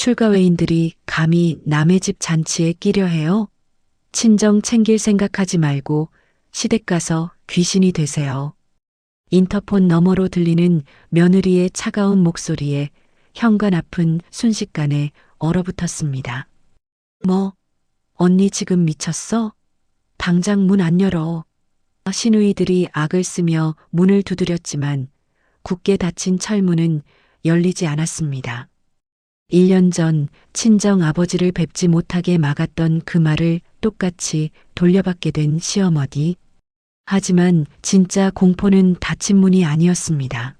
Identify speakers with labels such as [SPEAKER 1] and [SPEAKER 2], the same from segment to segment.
[SPEAKER 1] 출가외인들이 감히 남의 집 잔치에 끼려 해요? 친정 챙길 생각하지 말고 시댁 가서 귀신이 되세요. 인터폰 너머로 들리는 며느리의 차가운 목소리에 현관 앞은 순식간에 얼어붙었습니다. 뭐, 언니 지금 미쳤어? 당장 문 안 열어. 시누이들이 악을 쓰며 문을 두드렸지만 굳게 닫힌 철문은 열리지 않았습니다. 1년 전 친정 아버지를 뵙지 못하게 막았던 그 말을 똑같이 돌려받게 된 시어머니. 하지만 진짜 공포는 닫힌 문이 아니었습니다.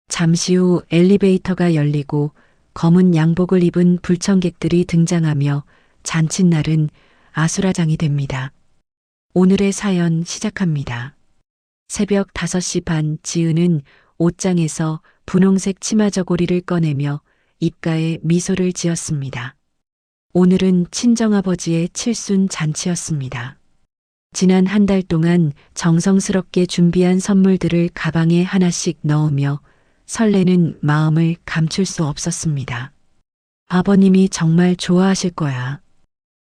[SPEAKER 1] 잠시 후 엘리베이터가 열리고 검은 양복을 입은 불청객들이 등장하며 잔칫날은 아수라장이 됩니다. 오늘의 사연 시작합니다. 새벽 5시 반 지은은 옷장에서 분홍색 치마 저고리를 꺼내며 입가에 미소를 지었습니다. 오늘은 친정아버지의 칠순 잔치였습니다. 지난 한 달 동안 정성스럽게 준비한 선물들을 가방에 하나씩 넣으며 설레는 마음을 감출 수 없었습니다. 아버님이 정말 좋아하실 거야.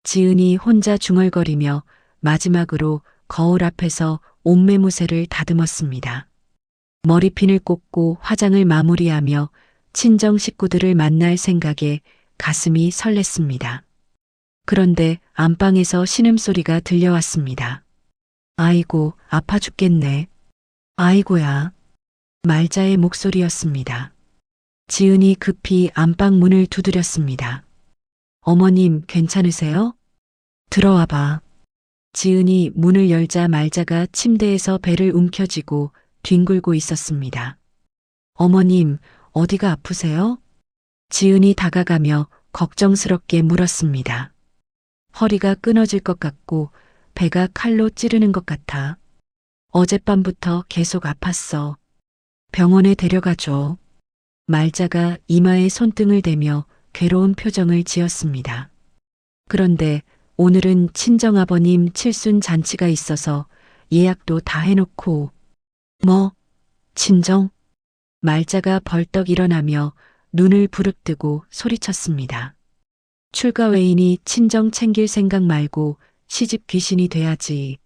[SPEAKER 1] 지은이 혼자 중얼거리며 마지막으로 거울 앞에서 옷매무새를 다듬었습니다. 머리핀을 꽂고 화장을 마무리하며 친정 식구들을 만날 생각에 가슴이 설렜습니다. 그런데 안방에서 신음소리가 들려왔습니다. 아이고, 아파 죽겠네. 아이고야. 말자의 목소리였습니다. 지은이 급히 안방 문을 두드렸습니다. 어머님, 괜찮으세요? 들어와 봐. 지은이 문을 열자 말자가 침대에서 배를 움켜쥐고 뒹굴고 있었습니다. 어머님, 어디가 아프세요? 지은이 다가가며 걱정스럽게 물었습니다. 허리가 끊어질 것 같고 배가 칼로 찌르는 것 같아. 어젯밤부터 계속 아팠어. 병원에 데려가줘. 말자가 이마에 손등을 대며 괴로운 표정을 지었습니다. 그런데 오늘은 친정아버님 칠순 잔치가 있어서 예약도 다 해놓고. 뭐? 친정? 말자가 벌떡 일어나며 눈을 부릅뜨고 소리쳤습니다. 출가외인이 친정 챙길 생각 말고 시집 귀신이 돼야지.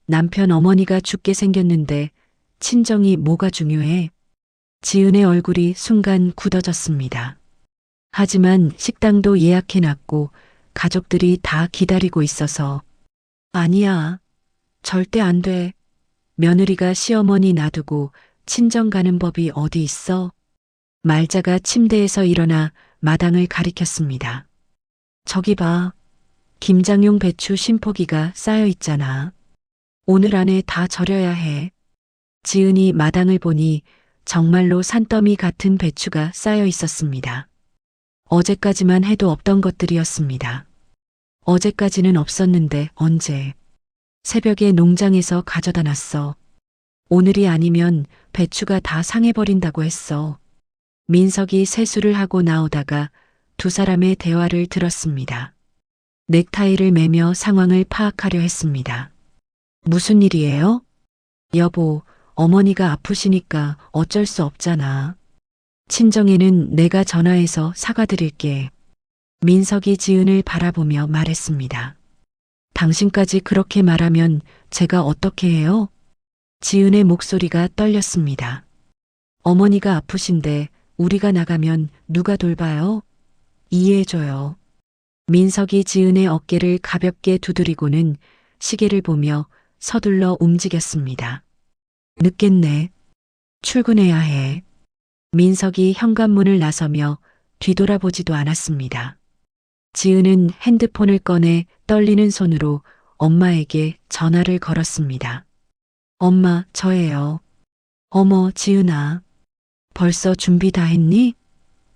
[SPEAKER 1] 남편 어머니가 죽게 생겼는데 친정이 뭐가 중요해? 지은의 얼굴이 순간 굳어졌습니다. 하지만 식당도 예약해놨고 가족들이 다 기다리고 있어서. 아니야. 절대 안 돼. 며느리가 시어머니 놔두고 친정 가는 법이 어디 있어? 말자가 침대에서 일어나 마당을 가리켰습니다. 저기 봐. 김장용 배추 심포기가 쌓여 있잖아. 오늘 안에 다 절여야 해. 지은이 마당을 보니 정말로 산더미 같은 배추가 쌓여 있었습니다. 어제까지만 해도 없던 것들이었습니다. 어제까지는 없었는데 언제? 새벽에 농장에서 가져다 놨어. 오늘이 아니면 배추가 다 상해버린다고 했어. 민석이 세수를 하고 나오다가 두 사람의 대화를 들었습니다. 넥타이를 매며 상황을 파악하려 했습니다. 무슨 일이에요? 여보, 어머니가 아프시니까 어쩔 수 없잖아. 친정에는 내가 전화해서 사과드릴게. 민석이 지은을 바라보며 말했습니다. 당신까지 그렇게 말하면 제가 어떻게 해요? 지은의 목소리가 떨렸습니다. 어머니가 아프신데 우리가 나가면 누가 돌봐요? 이해해줘요. 민석이 지은의 어깨를 가볍게 두드리고는 시계를 보며 서둘러 움직였습니다. 늦겠네. 출근해야 해. 민석이 현관문을 나서며 뒤돌아보지도 않았습니다. 지은은 핸드폰을 꺼내 떨리는 손으로 엄마에게 전화를 걸었습니다. 엄마, 저예요. 어머, 지은아. 벌써 준비 다 했니?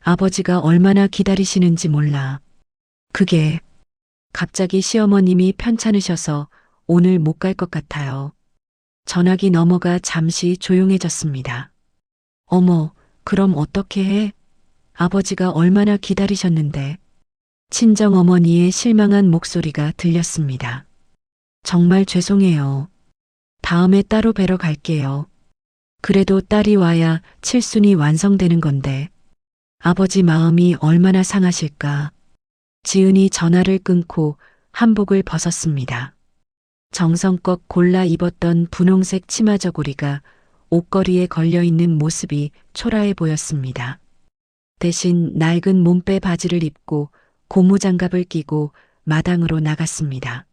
[SPEAKER 1] 아버지가 얼마나 기다리시는지 몰라. 그게 갑자기 시어머님이 편찮으셔서 오늘 못 갈 것 같아요. 전화기 넘어가 잠시 조용해졌습니다. 어머, 그럼 어떻게 해? 아버지가 얼마나 기다리셨는데. 친정어머니의 실망한 목소리가 들렸습니다. 정말 죄송해요. 다음에 따로 뵈러 갈게요. 그래도 딸이 와야 칠순이 완성되는 건데. 아버지 마음이 얼마나 상하실까. 지은이 전화를 끊고 한복을 벗었습니다. 정성껏 골라 입었던 분홍색 치마 저고리가 옷걸이에 걸려있는 모습이 초라해 보였습니다. 대신 낡은 몸빼 바지를 입고 고무장갑을 끼고 마당으로 나갔습니다.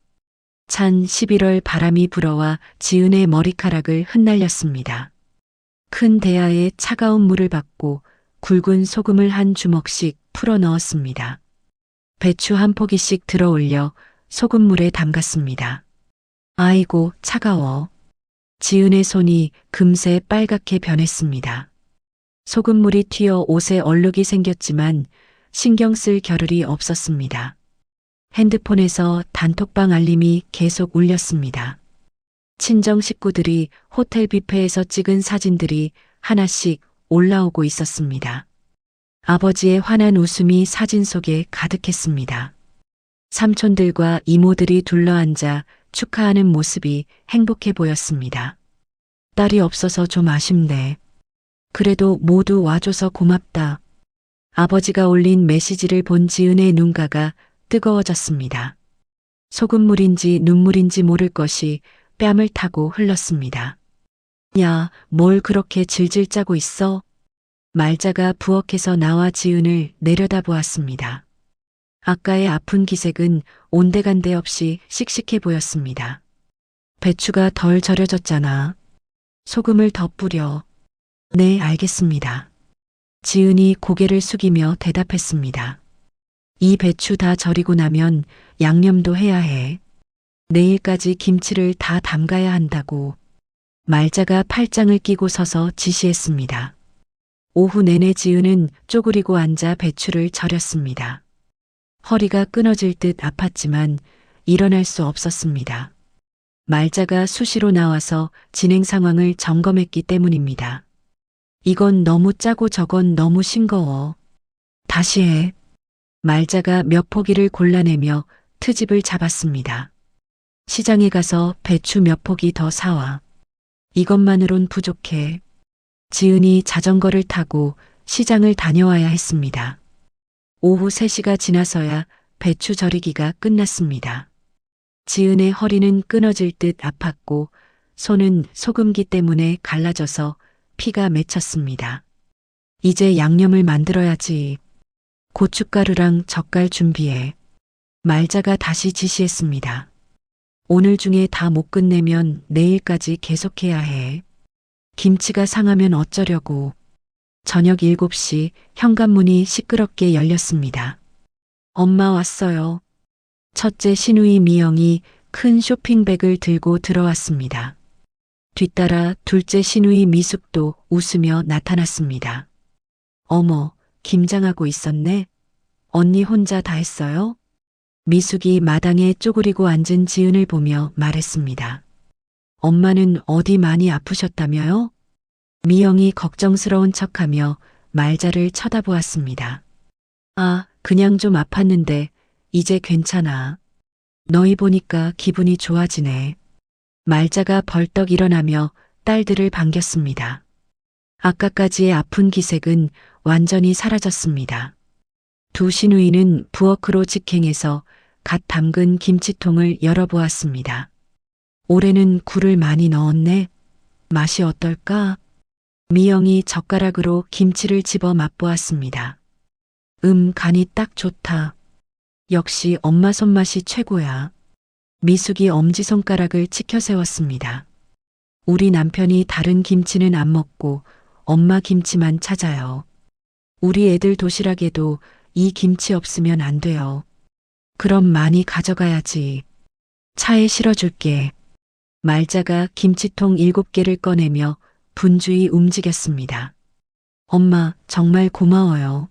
[SPEAKER 1] 찬 11월 바람이 불어와 지은의 머리카락을 흩날렸습니다. 큰 대야에 차가운 물을 받고 굵은 소금을 한 주먹씩 풀어 넣었습니다. 배추 한 포기씩 들어 올려 소금물에 담갔습니다. 아이고, 차가워. 지은의 손이 금세 빨갛게 변했습니다. 소금물이 튀어 옷에 얼룩이 생겼지만 신경 쓸 겨를이 없었습니다. 핸드폰에서 단톡방 알림이 계속 울렸습니다. 친정 식구들이 호텔 뷔페에서 찍은 사진들이 하나씩 올라오고 있었습니다. 아버지의 환한 웃음이 사진 속에 가득했습니다. 삼촌들과 이모들이 둘러앉아 축하하는 모습이 행복해 보였습니다. 딸이 없어서 좀 아쉽네. 그래도 모두 와줘서 고맙다. 아버지가 올린 메시지를 본 지은의 눈가가 뜨거워졌습니다. 소금물인지 눈물인지 모를 것이 뺨을 타고 흘렀습니다. 야, 뭘 그렇게 질질 짜고 있어? 말자가 부엌에서 나와 지은을 내려다보았습니다. 아까의 아픈 기색은 온데간데 없이 씩씩해 보였습니다. 배추가 덜 절여졌잖아. 소금을 더 뿌려. 네, 알겠습니다. 지은이 고개를 숙이며 대답했습니다. 이 배추 다 절이고 나면 양념도 해야 해. 내일까지 김치를 다 담가야 한다고. 말자가 팔짱을 끼고 서서 지시했습니다. 오후 내내 지은은 쪼그리고 앉아 배추를 절였습니다. 허리가 끊어질 듯 아팠지만 일어날 수 없었습니다. 말자가 수시로 나와서 진행 상황을 점검했기 때문입니다. 이건 너무 짜고 저건 너무 싱거워. 다시 해. 말자가 몇 포기를 골라내며 트집을 잡았습니다. 시장에 가서 배추 몇 포기 더 사와. 이것만으론 부족해. 지은이 자전거를 타고 시장을 다녀와야 했습니다. 오후 3시가 지나서야 배추 절이기가 끝났습니다. 지은의 허리는 끊어질 듯 아팠고 손은 소금기 때문에 갈라져서 피가 맺혔습니다. 이제 양념을 만들어야지. 고춧가루랑 젓갈 준비해. 말자가 다시 지시했습니다. 오늘 중에 다 못 끝내면 내일까지 계속해야 해. 김치가 상하면 어쩌려고. 저녁 7시 현관문이 시끄럽게 열렸습니다. 엄마 왔어요. 첫째 시누이 미영이 큰 쇼핑백을 들고 들어왔습니다. 뒤따라 둘째 시누이 미숙도 웃으며 나타났습니다. 어머, 김장하고 있었네. 언니 혼자 다 했어요? 미숙이 마당에 쪼그리고 앉은 지은을 보며 말했습니다. 엄마는 어디 많이 아프셨다며요? 미영이 걱정스러운 척하며 말자를 쳐다보았습니다. 아, 그냥 좀 아팠는데 이제 괜찮아. 너희 보니까 기분이 좋아지네. 말자가 벌떡 일어나며 딸들을 반겼습니다. 아까까지의 아픈 기색은 완전히 사라졌습니다. 두 시누이는 부엌으로 직행해서 갓 담근 김치통을 열어보았습니다. 올해는 굴을 많이 넣었네. 맛이 어떨까? 미영이 젓가락으로 김치를 집어 맛보았습니다. 간이 딱 좋다. 역시 엄마 손맛이 최고야. 미숙이 엄지손가락을 치켜 세웠습니다. 우리 남편이 다른 김치는 안 먹고 엄마 김치만 찾아요. 우리 애들 도시락에도 이 김치 없으면 안 돼요. 그럼 많이 가져가야지. 차에 실어줄게. 말자가 김치통 7개를 꺼내며 분주히 움직였습니다. 엄마, 정말 고마워요.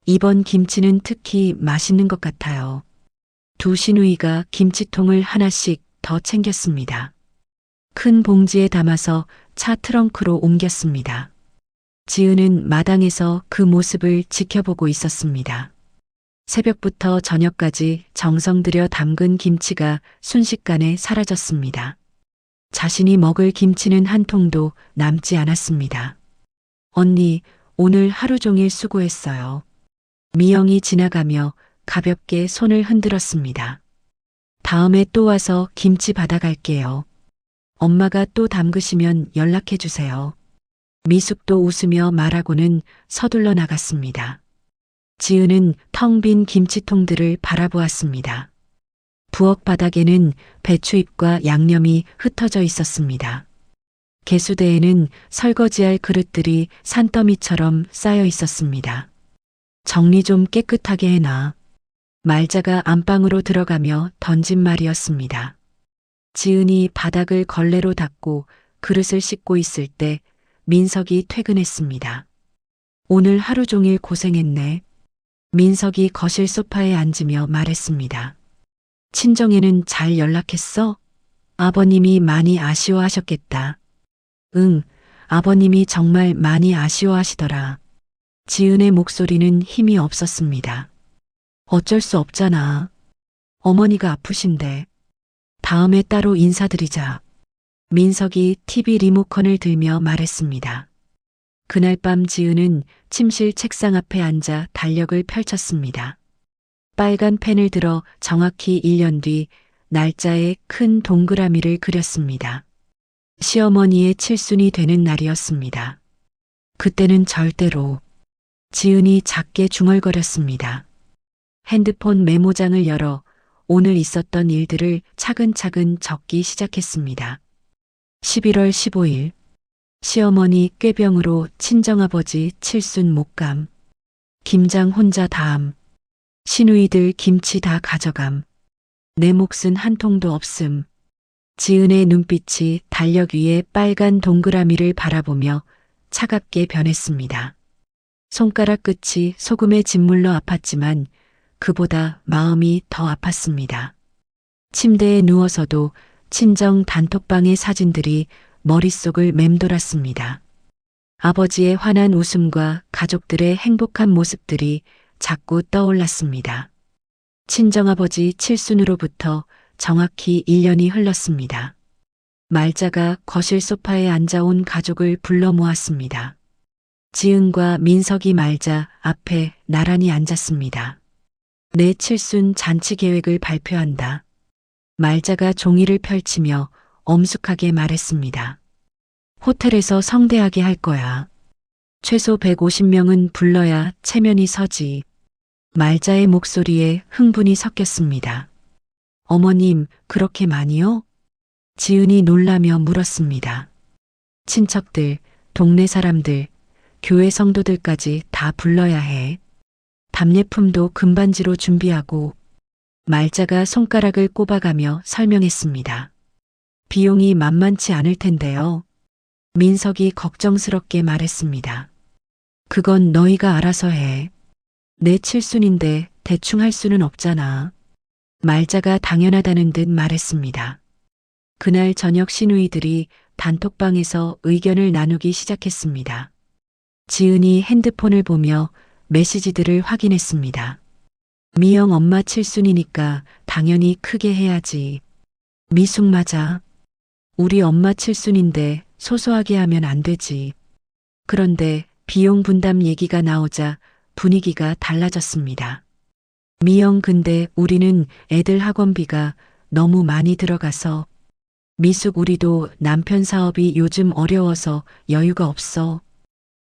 [SPEAKER 1] 이번 김치는 특히 맛있는 것 같아요. 두 시누이가 김치통을 하나씩 더 챙겼습니다. 큰 봉지에 담아서 차 트렁크로 옮겼습니다. 지은은 마당에서 그 모습을 지켜보고 있었습니다. 새벽부터 저녁까지 정성 들여 담근 김치가 순식간에 사라졌습니다. 자신이 먹을 김치는 한 통도 남지 않았습니다. 언니, 오늘 하루 종일 수고했어요. 미영이 지나가며 가볍게 손을 흔들었습니다. 다음에 또 와서 김치 받아갈게요. 엄마가 또 담그시면 연락해 주세요. 미숙도 웃으며 말하고는 서둘러 나갔습니다. 지은은 텅 빈 김치통들을 바라보았습니다. 부엌 바닥에는 배추잎과 양념이 흩어져 있었습니다. 개수대에는 설거지할 그릇들이 산더미처럼 쌓여 있었습니다. 정리 좀 깨끗하게 해놔. 말자가 안방으로 들어가며 던진 말이었습니다. 지은이 바닥을 걸레로 닦고 그릇을 씻고 있을 때 민석이 퇴근했습니다. 오늘 하루 종일 고생했네. 민석이 거실 소파에 앉으며 말했습니다. 친정에는 잘 연락했어? 아버님이 많이 아쉬워하셨겠다. 응, 아버님이 정말 많이 아쉬워하시더라. 지은의 목소리는 힘이 없었습니다. 어쩔 수 없잖아. 어머니가 아프신데. 다음에 따로 인사드리자. 민석이 TV 리모컨을 들며 말했습니다. 그날 밤 지은은 침실 책상 앞에 앉아 달력을 펼쳤습니다. 빨간 펜을 들어 정확히 1년 뒤 날짜에 큰 동그라미를 그렸습니다. 시어머니의 칠순이 되는 날이었습니다. 그때는 절대로. 지은이 작게 중얼거렸습니다. 핸드폰 메모장을 열어 오늘 있었던 일들을 차근차근 적기 시작했습니다. 11월 15일 시어머니 꾀병으로 친정아버지 칠순 못감. 김장 혼자 다함. 시누이들 김치 다 가져감. 내 몫은 한 통도 없음. 지은의 눈빛이 달력 위에 빨간 동그라미를 바라보며 차갑게 변했습니다. 손가락 끝이 소금에 짓물러 아팠지만 그보다 마음이 더 아팠습니다. 침대에 누워서도 친정 단톡방의 사진들이 머릿속을 맴돌았습니다. 아버지의 환한 웃음과 가족들의 행복한 모습들이 자꾸 떠올랐습니다. 친정아버지 칠순으로부터 정확히 1년이 흘렀습니다. 말자가 거실 소파에 앉아온 가족을 불러 모았습니다. 지은과 민석이 말자 앞에 나란히 앉았습니다. 내 칠순 잔치 계획을 발표한다. 말자가 종이를 펼치며 엄숙하게 말했습니다. 호텔에서 성대하게 할 거야. 최소 150명은 불러야 체면이 서지. 말자의 목소리에 흥분이 섞였습니다. 어머님, 그렇게 많이요? 지은이 놀라며 물었습니다. 친척들, 동네 사람들, 교회 성도들까지 다 불러야 해. 답례품도 금반지로 준비하고. 말자가 손가락을 꼽아가며 설명했습니다. 비용이 만만치 않을 텐데요. 민석이 걱정스럽게 말했습니다. 그건 너희가 알아서 해. 내 칠순인데 대충 할 수는 없잖아. 말자가 당연하다는 듯 말했습니다. 그날 저녁 시누이들이 단톡방에서 의견을 나누기 시작했습니다. 지은이 핸드폰을 보며 메시지들을 확인했습니다. 미영 엄마 칠순이니까 당연히 크게 해야지. 미숙 맞아. 우리 엄마 칠순인데 소소하게 하면 안 되지. 그런데 비용 분담 얘기가 나오자 분위기가 달라졌습니다. 미영 근데 우리는 애들 학원비가 너무 많이 들어가서. 미숙 우리도 남편 사업이 요즘 어려워서 여유가 없어.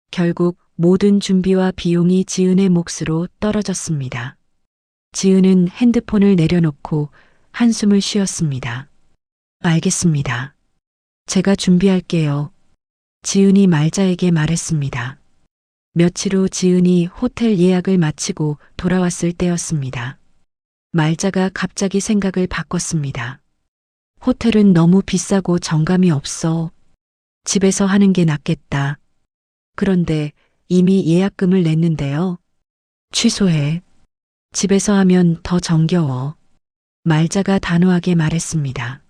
[SPEAKER 1] 결국 모든 준비와 비용이 지은의 몫으로 떨어졌습니다. 지은은 핸드폰을 내려놓고 한숨을 쉬었습니다. 알겠습니다. 제가 준비할게요. 지은이 말자에게 말했습니다. 며칠 후 지은이 호텔 예약을 마치고 돌아왔을 때였습니다. 말자가 갑자기 생각을 바꿨습니다. 호텔은 너무 비싸고 정감이 없어. 집에서 하는 게 낫겠다. 그런데 이미 예약금을 냈는데요. 취소해. 집에서 하면 더 정겨워. 말자가 단호하게 말했습니다.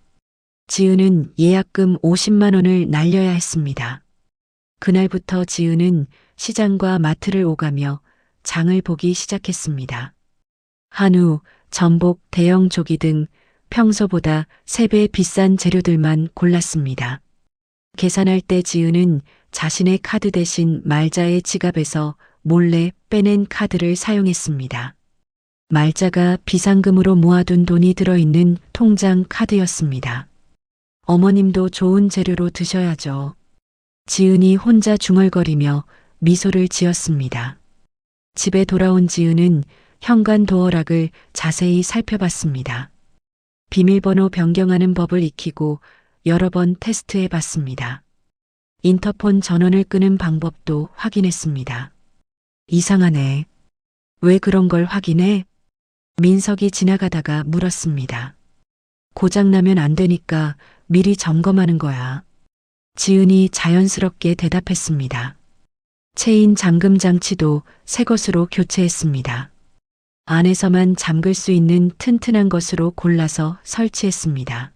[SPEAKER 1] 지은은 예약금 50만 원을 날려야 했습니다. 그날부터 지은은 시장과 마트를 오가며 장을 보기 시작했습니다. 한우, 전복, 대형 조기 등 평소보다 3배 비싼 재료들만 골랐습니다. 계산할 때 지은은 자신의 카드 대신 말자의 지갑에서 몰래 빼낸 카드를 사용했습니다. 말자가 비상금으로 모아둔 돈이 들어있는 통장 카드였습니다. 어머님도 좋은 재료로 드셔야죠. 지은이 혼자 중얼거리며 미소를 지었습니다. 집에 돌아온 지은은 현관 도어락을 자세히 살펴봤습니다. 비밀번호 변경하는 법을 익히고 여러 번 테스트해 봤습니다. 인터폰 전원을 끄는 방법도 확인했습니다. 이상하네. 왜 그런 걸 확인해? 민석이 지나가다가 물었습니다. 고장나면 안 되니까 미리 점검하는 거야. 지은이 자연스럽게 대답했습니다. 체인 잠금 장치도 새 것으로 교체했습니다. 안에서만 잠글 수 있는 튼튼한 것으로 골라서 설치했습니다.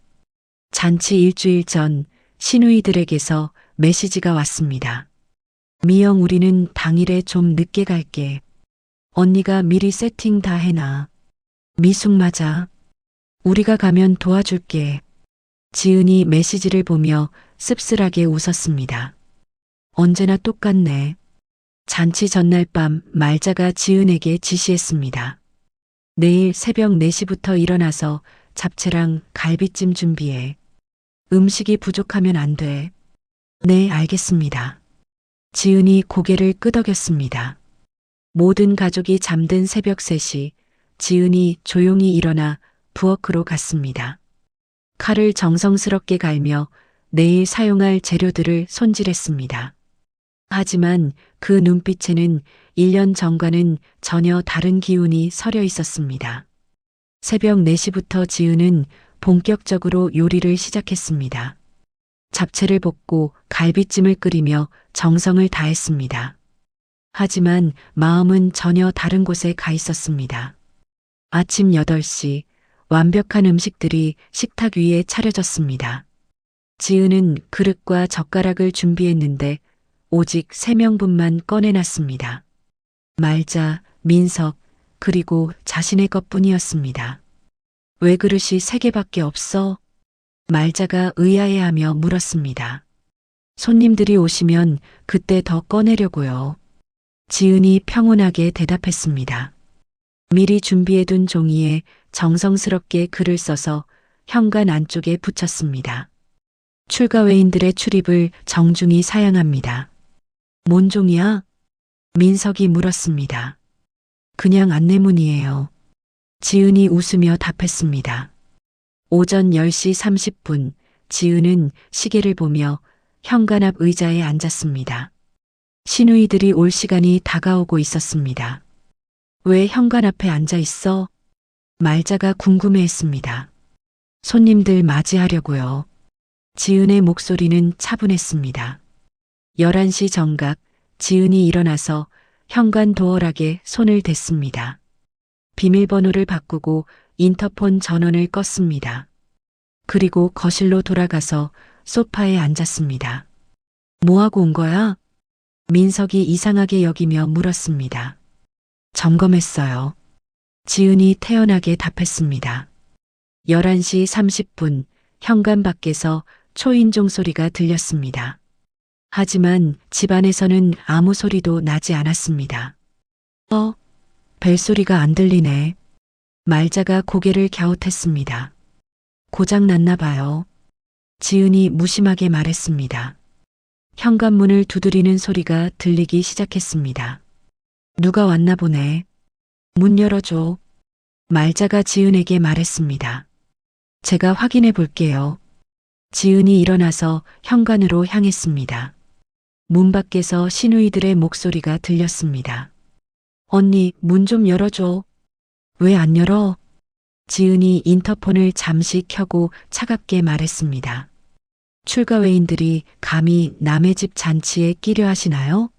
[SPEAKER 1] 잔치 일주일 전 시누이들에게서 메시지가 왔습니다. 미영, 우리는 당일에 좀 늦게 갈게. 언니가 미리 세팅 다 해놔. 미숙 맞아. 우리가 가면 도와줄게. 지은이 메시지를 보며 씁쓸하게 웃었습니다. 언제나 똑같네. 잔치 전날 밤 말자가 지은에게 지시했습니다. 내일 새벽 4시부터 일어나서 잡채랑 갈비찜 준비해. 음식이 부족하면 안 돼. 네, 알겠습니다. 지은이 고개를 끄덕였습니다. 모든 가족이 잠든 새벽 3시, 지은이 조용히 일어나 부엌으로 갔습니다. 칼을 정성스럽게 갈며 내일 사용할 재료들을 손질했습니다. 하지만 그 눈빛에는 1년 전과는 전혀 다른 기운이 서려 있었습니다. 새벽 4시부터 지은은 본격적으로 요리를 시작했습니다. 잡채를 볶고 갈비찜을 끓이며 정성을 다했습니다. 하지만 마음은 전혀 다른 곳에 가 있었습니다. 아침 8시 완벽한 음식들이 식탁 위에 차려졌습니다. 지은은 그릇과 젓가락을 준비했는데 오직 3명분만 꺼내놨습니다. 말자, 민석, 그리고 자신의 것뿐이었습니다. 왜 그릇이 3개밖에 없어? 말자가 의아해하며 물었습니다. 손님들이 오시면 그때 더 꺼내려고요. 지은이 평온하게 대답했습니다. 미리 준비해둔 종이에 정성스럽게 글을 써서 현관 안쪽에 붙였습니다. 출가외인들의 출입을 정중히 사양합니다. 뭔 종이야? 민석이 물었습니다. 그냥 안내문이에요. 지은이 웃으며 답했습니다. 오전 10시 30분 지은은 시계를 보며 현관 앞 의자에 앉았습니다. 시누이들이 올 시간이 다가오고 있었습니다. 왜 현관 앞에 앉아 있어? 말자가 궁금해했습니다. 손님들 맞이하려고요. 지은의 목소리는 차분했습니다. 11시 정각 지은이 일어나서 현관 도어락에 손을 댔습니다. 비밀번호를 바꾸고 인터폰 전원을 껐습니다. 그리고 거실로 돌아가서 소파에 앉았습니다. 뭐하고 온 거야? 민석이 이상하게 여기며 물었습니다. 점검했어요. 지은이 태연하게 답했습니다. 11시 30분 현관 밖에서 초인종 소리가 들렸습니다. 하지만 집 안에서는 아무 소리도 나지 않았습니다. 벨소리가 안 들리네. 말자가 고개를 갸웃했습니다. 고장 났나 봐요. 지은이 무심하게 말했습니다. 현관문을 두드리는 소리가 들리기 시작했습니다. 누가 왔나 보네. 문 열어줘. 말자가 지은에게 말했습니다. 제가 확인해 볼게요. 지은이 일어나서 현관으로 향했습니다. 문 밖에서 시누이들의 목소리가 들렸습니다. 언니, 문 좀 열어줘. 왜 안 열어? 지은이 인터폰을 잠시 켜고 차갑게 말했습니다. 출가외인들이 감히 남의 집 잔치에 끼려 하시나요?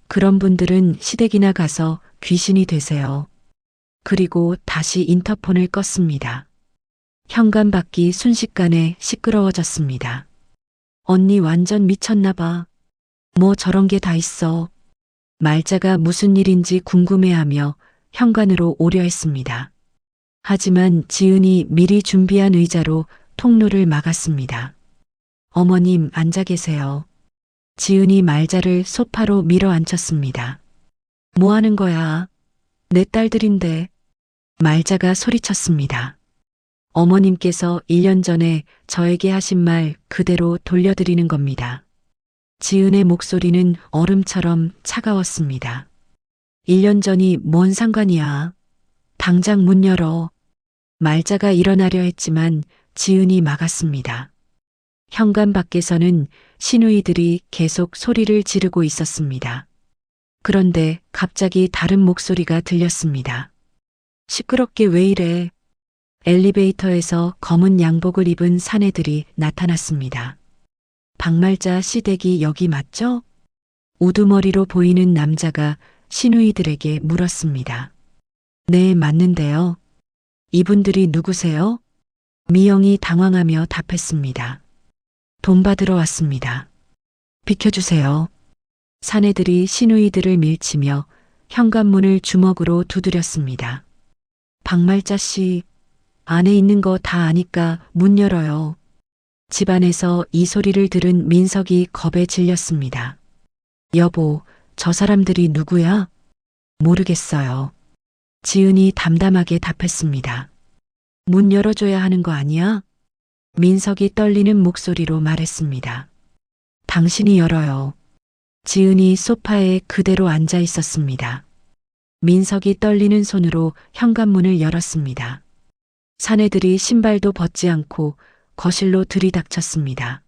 [SPEAKER 1] 그런 분들은 시댁이나 가서 귀신이 되세요. 그리고 다시 인터폰을 껐습니다. 현관 밖이 순식간에 시끄러워졌습니다. 언니 완전 미쳤나 봐. 뭐 저런 게 다 있어. 말자가 무슨 일인지 궁금해하며 현관으로 오려 했습니다. 하지만 지은이 미리 준비한 의자로 통로를 막았습니다. 어머님 앉아 계세요. 지은이 말자를 소파로 밀어 앉혔습니다. 뭐 하는 거야? 내 딸들인데. 말자가 소리쳤습니다. 어머님께서 1년 전에 저에게 하신 말 그대로 돌려드리는 겁니다. 지은의 목소리는 얼음처럼 차가웠습니다. 1년 전이 뭔 상관이야. 당장 문 열어. 말자가 일어나려 했지만 지은이 막았습니다. 현관 밖에서는 시누이들이 계속 소리를 지르고 있었습니다. 그런데 갑자기 다른 목소리가 들렸습니다. 시끄럽게 왜 이래? 엘리베이터에서 검은 양복을 입은 사내들이 나타났습니다. 박말자 시댁이 여기 맞죠? 우두머리로 보이는 남자가 시누이들에게 물었습니다. 네, 맞는데요. 이분들이 누구세요? 미영이 당황하며 답했습니다. 돈 받으러 왔습니다. 비켜주세요. 사내들이 시누이들을 밀치며 현관문을 주먹으로 두드렸습니다. 박말자 씨, 안에 있는 거 다 아니까 문 열어요. 집안에서 이 소리를 들은 민석이 겁에 질렸습니다. 여보, 저 사람들이 누구야? 모르겠어요. 지은이 담담하게 답했습니다. 문 열어줘야 하는 거 아니야? 민석이 떨리는 목소리로 말했습니다. 당신이 열어요. 지은이 소파에 그대로 앉아 있었습니다. 민석이 떨리는 손으로 현관문을 열었습니다. 사내들이 신발도 벗지 않고 거실로 들이닥쳤습니다.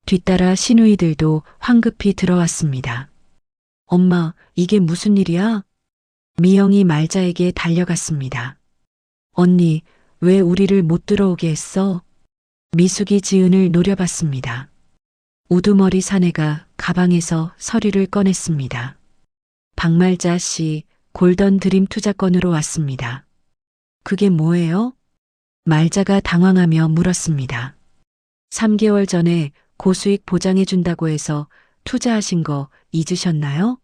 [SPEAKER 1] 뒤따라 시누이들도 황급히 들어왔습니다. 엄마, 이게 무슨 일이야? 미영이 말자에게 달려갔습니다. 언니, 왜 우리를 못 들어오게 했어? 미숙이 지은을 노려봤습니다. 우두머리 사내가 가방에서 서류를 꺼냈습니다. 박말자 씨 골든 드림 투자권으로 왔습니다. 그게 뭐예요? 말자가 당황하며 물었습니다. 3개월 전에 고수익 보장해준다고 해서 투자하신 거 잊으셨나요?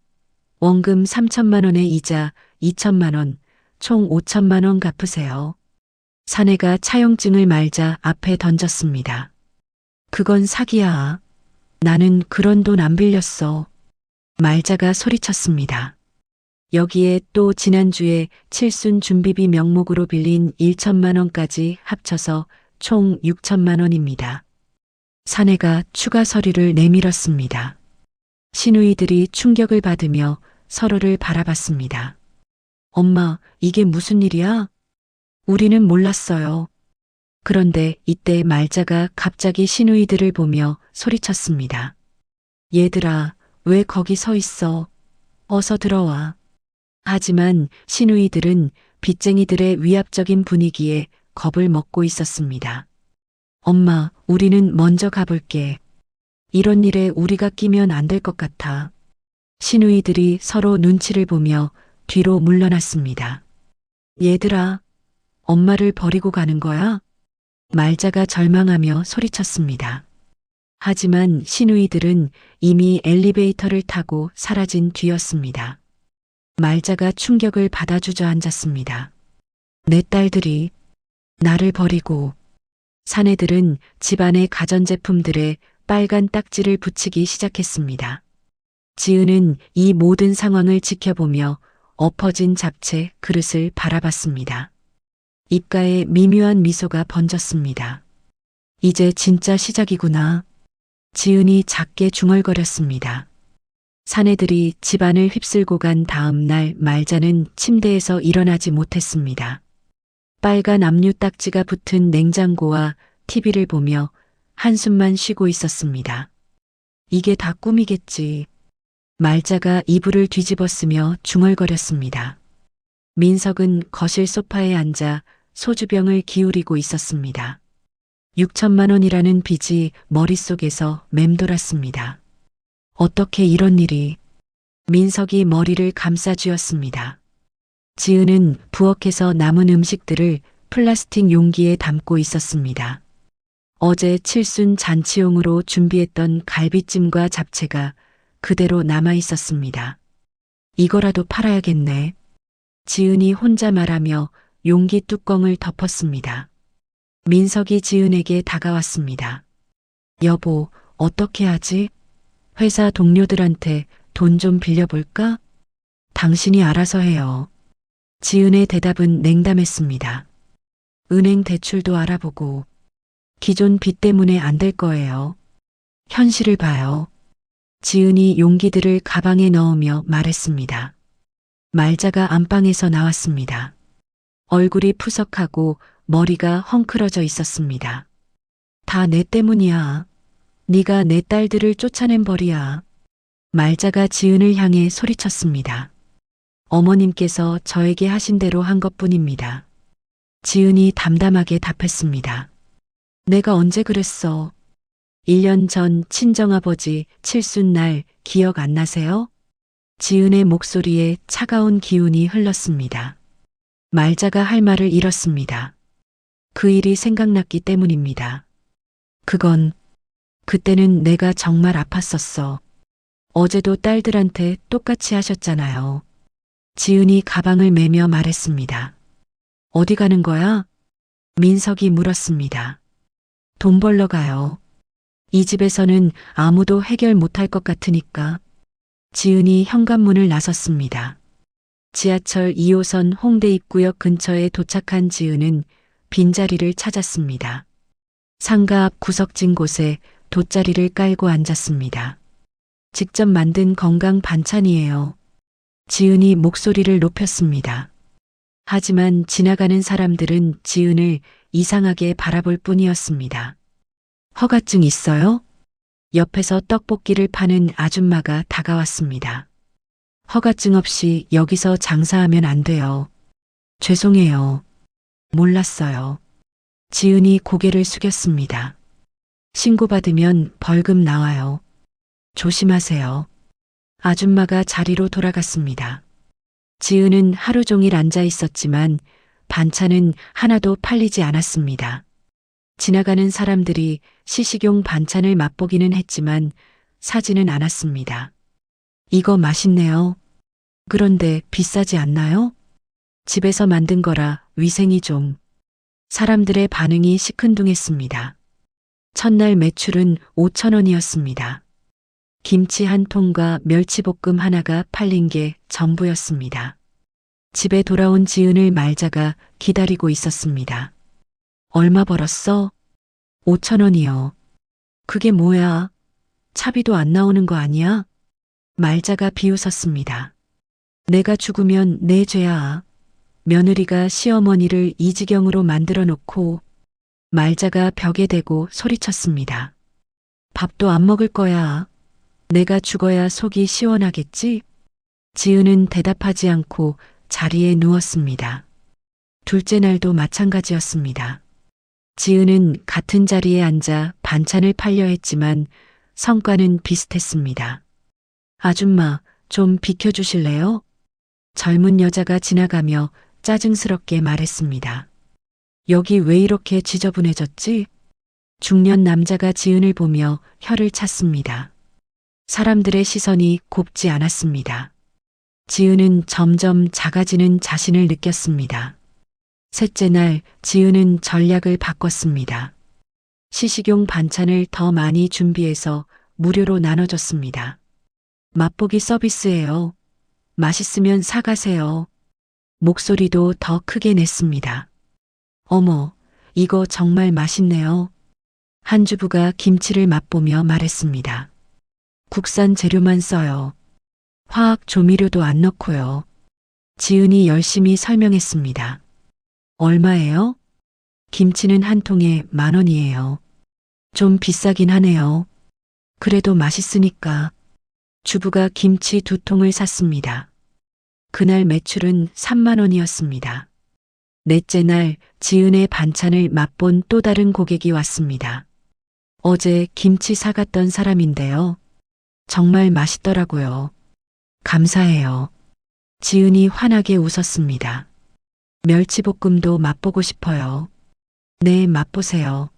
[SPEAKER 1] 원금 3천만 원에 이자 2천만 원, 총 5천만 원 갚으세요. 사내가 차용증을 말자 앞에 던졌습니다. 그건 사기야. 나는 그런 돈 안 빌렸어. 말자가 소리쳤습니다. 여기에 또 지난주에 칠순 준비비 명목으로 빌린 1천만 원까지 합쳐서 총 6천만 원입니다. 사내가 추가 서류를 내밀었습니다. 시누이들이 충격을 받으며 서로를 바라봤습니다. 엄마, 이게 무슨 일이야? 우리는 몰랐어요. 그런데 이때 말자가 갑자기 시누이들을 보며 소리쳤습니다. 얘들아, 왜 거기 서 있어? 어서 들어와. 하지만 시누이들은 빚쟁이들의 위압적인 분위기에 겁을 먹고 있었습니다. 엄마, 우리는 먼저 가볼게. 이런 일에 우리가 끼면 안 될 것 같아. 시누이들이 서로 눈치를 보며 뒤로 물러났습니다. 얘들아, 엄마를 버리고 가는 거야? 말자가 절망하며 소리쳤습니다. 하지만 시누이들은 이미 엘리베이터를 타고 사라진 뒤였습니다. 말자가 충격을 받아 주저앉았습니다. 내 딸들이 나를 버리고. 사내들은 집안의 가전제품들에 빨간 딱지를 붙이기 시작했습니다. 지은은 이 모든 상황을 지켜보며 엎어진 잡채 그릇을 바라봤습니다. 입가에 미묘한 미소가 번졌습니다. 이제 진짜 시작이구나. 지은이 작게 중얼거렸습니다. 사내들이 집안을 휩쓸고 간 다음 날 말자는 침대에서 일어나지 못했습니다. 빨간 압류 딱지가 붙은 냉장고와 TV를 보며 한숨만 쉬고 있었습니다. 이게 다 꿈이겠지. 말자가 이불을 뒤집었으며 중얼거렸습니다. 민석은 거실 소파에 앉아 소주병을 기울이고 있었습니다. 6천만 원이라는 빚이 머릿속에서 맴돌았습니다. 어떻게 이런 일이. 민석이 머리를 감싸쥐었습니다. 지은은 부엌에서 남은 음식들을 플라스틱 용기에 담고 있었습니다. 어제 칠순 잔치용으로 준비했던 갈비찜과 잡채가 그대로 남아 있었습니다. 이거라도 팔아야겠네. 지은이 혼자 말하며 용기 뚜껑을 덮었습니다. 민석이 지은에게 다가왔습니다. 여보, 어떻게 하지? 회사 동료들한테 돈 좀 빌려볼까? 당신이 알아서 해요. 지은의 대답은 냉담했습니다. 은행 대출도 알아보고 기존 빚 때문에 안 될 거예요. 현실을 봐요. 지은이 용기들을 가방에 넣으며 말했습니다. 말자가 안방에서 나왔습니다. 얼굴이 푸석하고 머리가 헝클어져 있었습니다. 다 내 때문이야. 네가 내 딸들을 쫓아낸 벌이야. 말자가 지은을 향해 소리쳤습니다. 어머님께서 저에게 하신 대로 한 것뿐입니다. 지은이 담담하게 답했습니다. 내가 언제 그랬어? 1년 전 친정아버지 칠순날 기억 안 나세요? 지은의 목소리에 차가운 기운이 흘렀습니다. 말자가 할 말을 잃었습니다. 그 일이 생각났기 때문입니다. 그때는 내가 정말 아팠었어. 어제도 딸들한테 똑같이 하셨잖아요. 지은이 가방을 매며 말했습니다. 어디 가는 거야? 민석이 물었습니다. 돈 벌러 가요. 이 집에서는 아무도 해결 못할 것 같으니까. 지은이 현관문을 나섰습니다. 지하철 2호선 홍대 입구역 근처에 도착한 지은은 빈자리를 찾았습니다. 상가 앞 구석진 곳에 돗자리를 깔고 앉았습니다. 직접 만든 건강 반찬이에요. 지은이 목소리를 높였습니다. 하지만 지나가는 사람들은 지은을 이상하게 바라볼 뿐이었습니다. 허가증 있어요? 옆에서 떡볶이를 파는 아줌마가 다가왔습니다. 허가증 없이 여기서 장사하면 안 돼요. 죄송해요. 몰랐어요. 지은이 고개를 숙였습니다. 신고받으면 벌금 나와요. 조심하세요. 아줌마가 자리로 돌아갔습니다. 지은은 하루 종일 앉아 있었지만 반찬은 하나도 팔리지 않았습니다. 지나가는 사람들이 시식용 반찬을 맛보기는 했지만 사지는 않았습니다. 이거 맛있네요. 그런데 비싸지 않나요? 집에서 만든 거라 위생이 좀. 사람들의 반응이 시큰둥했습니다. 첫날 매출은 5,000원이었습니다. 김치 한 통과 멸치볶음 하나가 팔린 게 전부였습니다. 집에 돌아온 지은을 말자가 기다리고 있었습니다. 얼마 벌었어? 5,000원이요. 그게 뭐야? 차비도 안 나오는 거 아니야? 말자가 비웃었습니다. 내가 죽으면 내 죄야. 며느리가 시어머니를 이 지경으로 만들어 놓고. 말자가 벽에 대고 소리쳤습니다. 밥도 안 먹을 거야. 내가 죽어야 속이 시원하겠지? 지은은 대답하지 않고 자리에 누웠습니다. 둘째 날도 마찬가지였습니다. 지은은 같은 자리에 앉아 반찬을 팔려 했지만 성과는 비슷했습니다. 아줌마, 좀 비켜주실래요? 젊은 여자가 지나가며 짜증스럽게 말했습니다. 여기 왜 이렇게 지저분해졌지? 중년 남자가 지은을 보며 혀를 찼습니다. 사람들의 시선이 곱지 않았습니다. 지은은 점점 작아지는 자신을 느꼈습니다. 셋째 날 지은은 전략을 바꿨습니다. 시식용 반찬을 더 많이 준비해서 무료로 나눠줬습니다. 맛보기 서비스예요. 맛있으면 사가세요. 목소리도 더 크게 냈습니다. 어머, 이거 정말 맛있네요. 한 주부가 김치를 맛보며 말했습니다. 국산 재료만 써요. 화학 조미료도 안 넣고요. 지은이 열심히 설명했습니다. 얼마예요? 김치는 한 통에 10,000원이에요. 좀 비싸긴 하네요. 그래도 맛있으니까. 주부가 김치 2통을 샀습니다. 그날 매출은 30,000원이었습니다. 넷째 날 지은의 반찬을 맛본 또 다른 고객이 왔습니다. 어제 김치 사갔던 사람인데요. 정말 맛있더라고요. 감사해요. 지은이 환하게 웃었습니다. 멸치볶음도 맛보고 싶어요. 네, 맛보세요.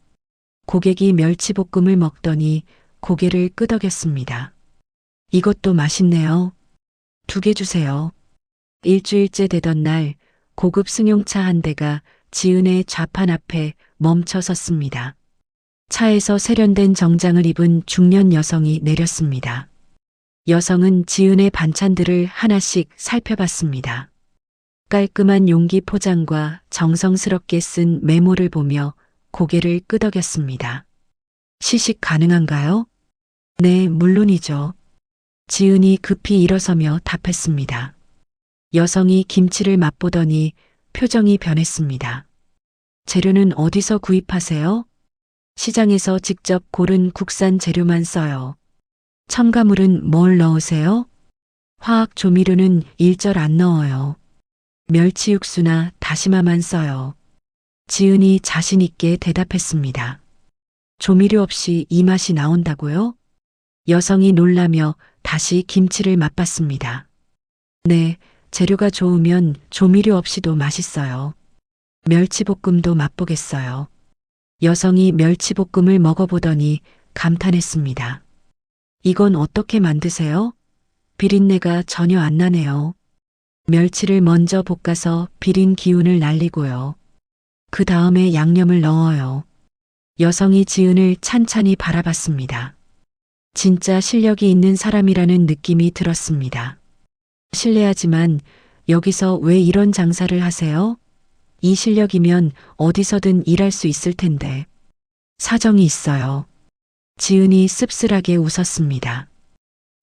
[SPEAKER 1] 고객이 멸치볶음을 먹더니 고개를 끄덕였습니다. 이것도 맛있네요. 2개 주세요. 일주일째 되던 날 고급 승용차 한 대가 지은의 좌판 앞에 멈춰 섰습니다. 차에서 세련된 정장을 입은 중년 여성이 내렸습니다. 여성은 지은의 반찬들을 하나씩 살펴봤습니다. 깔끔한 용기 포장과 정성스럽게 쓴 메모를 보며 고개를 끄덕였습니다. 시식 가능한가요? 네, 물론이죠. 지은이 급히 일어서며 답했습니다. 여성이 김치를 맛보더니 표정이 변했습니다. 재료는 어디서 구입하세요? 시장에서 직접 고른 국산 재료만 써요. 첨가물은 뭘 넣으세요? 화학 조미료는 일절 안 넣어요. 멸치 육수나 다시마만 써요. 지은이 자신 있게 대답했습니다. 조미료 없이 이 맛이 나온다고요? 여성이 놀라며 다시 김치를 맛봤습니다. 네, 재료가 좋으면 조미료 없이도 맛있어요. 멸치볶음도 맛보겠어요. 여성이 멸치볶음을 먹어보더니 감탄했습니다. 이건 어떻게 만드세요? 비린내가 전혀 안 나네요. 멸치를 먼저 볶아서 비린 기운을 날리고요. 그 다음에 양념을 넣어요. 여성이 지은을 찬찬히 바라봤습니다. 진짜 실력이 있는 사람이라는 느낌이 들었습니다. 실례하지만 여기서 왜 이런 장사를 하세요? 이 실력이면 어디서든 일할 수 있을 텐데. 사정이 있어요. 지은이 씁쓸하게 웃었습니다.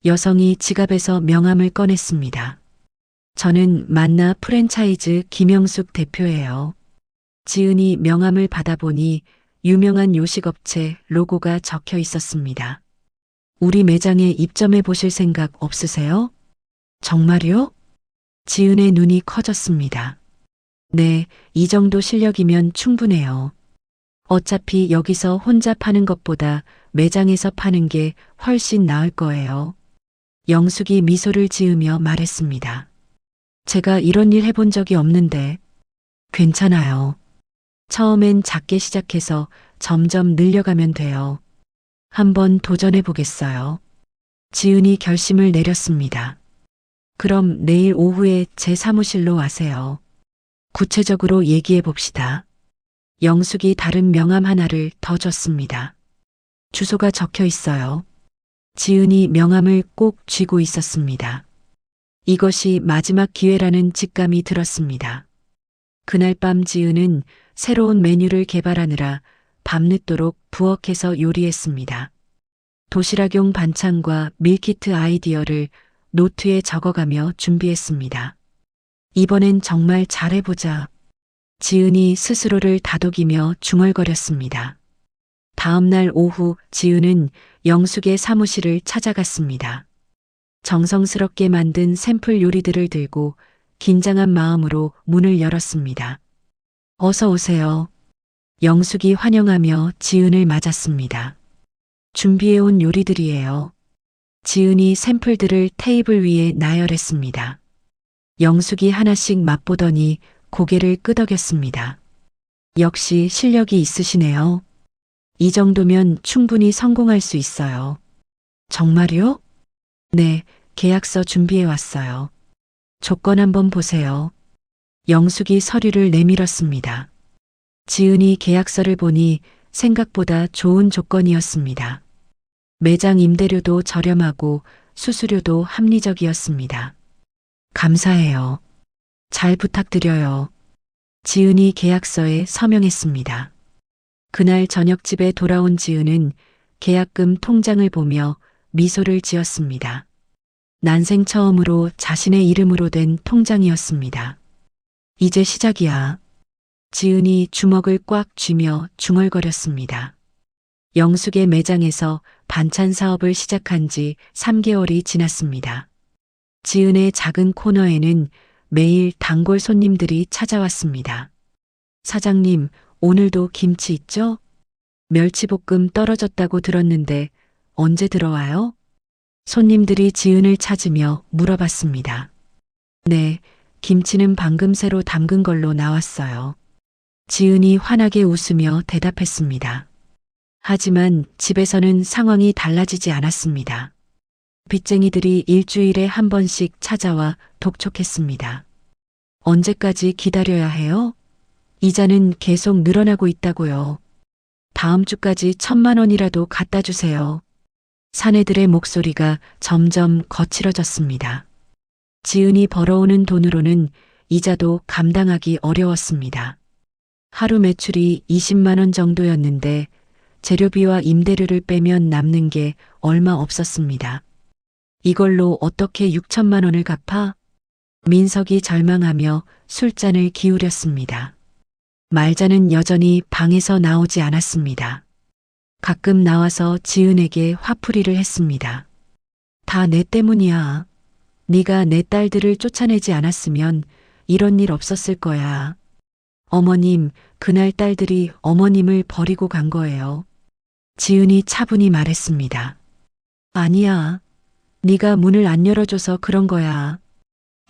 [SPEAKER 1] 여성이 지갑에서 명함을 꺼냈습니다. 저는 만나 프랜차이즈 김영숙 대표예요. 지은이 명함을 받아보니 유명한 요식업체 로고가 적혀 있었습니다. 우리 매장에 입점해 보실 생각 없으세요? 정말요? 지은의 눈이 커졌습니다. 네, 이 정도 실력이면 충분해요. 어차피 여기서 혼자 파는 것보다 매장에서 파는 게 훨씬 나을 거예요. 영숙이 미소를 지으며 말했습니다. 제가 이런 일 해본 적이 없는데. 괜찮아요. 처음엔 작게 시작해서 점점 늘려가면 돼요. 한번 도전해 보겠어요. 지은이 결심을 내렸습니다. 그럼 내일 오후에 제 사무실로 와세요. 구체적으로 얘기해 봅시다. 영숙이 다른 명함 하나를 더 줬습니다. 주소가 적혀 있어요. 지은이 명함을 꼭 쥐고 있었습니다. 이것이 마지막 기회라는 직감이 들었습니다. 그날 밤 지은은 새로운 메뉴를 개발하느라 밤늦도록 부엌에서 요리했습니다. 도시락용 반찬과 밀키트 아이디어를 노트에 적어가며 준비했습니다. 이번엔 정말 잘해보자. 지은이 스스로를 다독이며 중얼거렸습니다. 다음 날 오후 지은은 영숙의 사무실을 찾아갔습니다. 정성스럽게 만든 샘플 요리들을 들고 긴장한 마음으로 문을 열었습니다. 어서 오세요. 영숙이 환영하며 지은을 맞았습니다. 준비해온 요리들이에요. 지은이 샘플들을 테이블 위에 나열했습니다. 영숙이 하나씩 맛보더니 고개를 끄덕였습니다. 역시 실력이 있으시네요. 이 정도면 충분히 성공할 수 있어요. 정말요? 네, 계약서 준비해 왔어요. 조건 한번 보세요. 영숙이 서류를 내밀었습니다. 지은이 계약서를 보니 생각보다 좋은 조건이었습니다. 매장 임대료도 저렴하고 수수료도 합리적이었습니다. 감사해요. 잘 부탁드려요. 지은이 계약서에 서명했습니다. 그날 저녁 집에 돌아온 지은은 계약금 통장을 보며 미소를 지었습니다. 난생 처음으로 자신의 이름으로 된 통장이었습니다. 이제 시작이야. 지은이 주먹을 꽉 쥐며 중얼거렸습니다. 영숙의 매장에서 반찬 사업을 시작한 지 3개월이 지났습니다. 지은의 작은 코너에는 매일 단골 손님들이 찾아왔습니다. 사장님, 오늘도 김치 있죠? 멸치볶음 떨어졌다고 들었는데 언제 들어와요? 손님들이 지은을 찾으며 물어봤습니다. 네, 김치는 방금 새로 담근 걸로 나왔어요. 지은이 환하게 웃으며 대답했습니다. 하지만 집에서는 상황이 달라지지 않았습니다. 빚쟁이들이 일주일에 한 번씩 찾아와 독촉했습니다. 언제까지 기다려야 해요? 이자는 계속 늘어나고 있다고요. 다음 주까지 1,000만 원이라도 갖다 주세요. 사내들의 목소리가 점점 거칠어졌습니다. 지은이 벌어오는 돈으로는 이자도 감당하기 어려웠습니다. 하루 매출이 20만 원 정도였는데 재료비와 임대료를 빼면 남는 게 얼마 없었습니다. 이걸로 어떻게 6천만 원을 갚아? 민석이 절망하며 술잔을 기울였습니다. 말자는 여전히 방에서 나오지 않았습니다. 가끔 나와서 지은에게 화풀이를 했습니다. 다 내 때문이야. 네가 내 딸들을 쫓아내지 않았으면 이런 일 없었을 거야. 어머님, 그날 딸들이 어머님을 버리고 간 거예요. 지은이 차분히 말했습니다. 아니야. 네가 문을 안 열어줘서 그런 거야.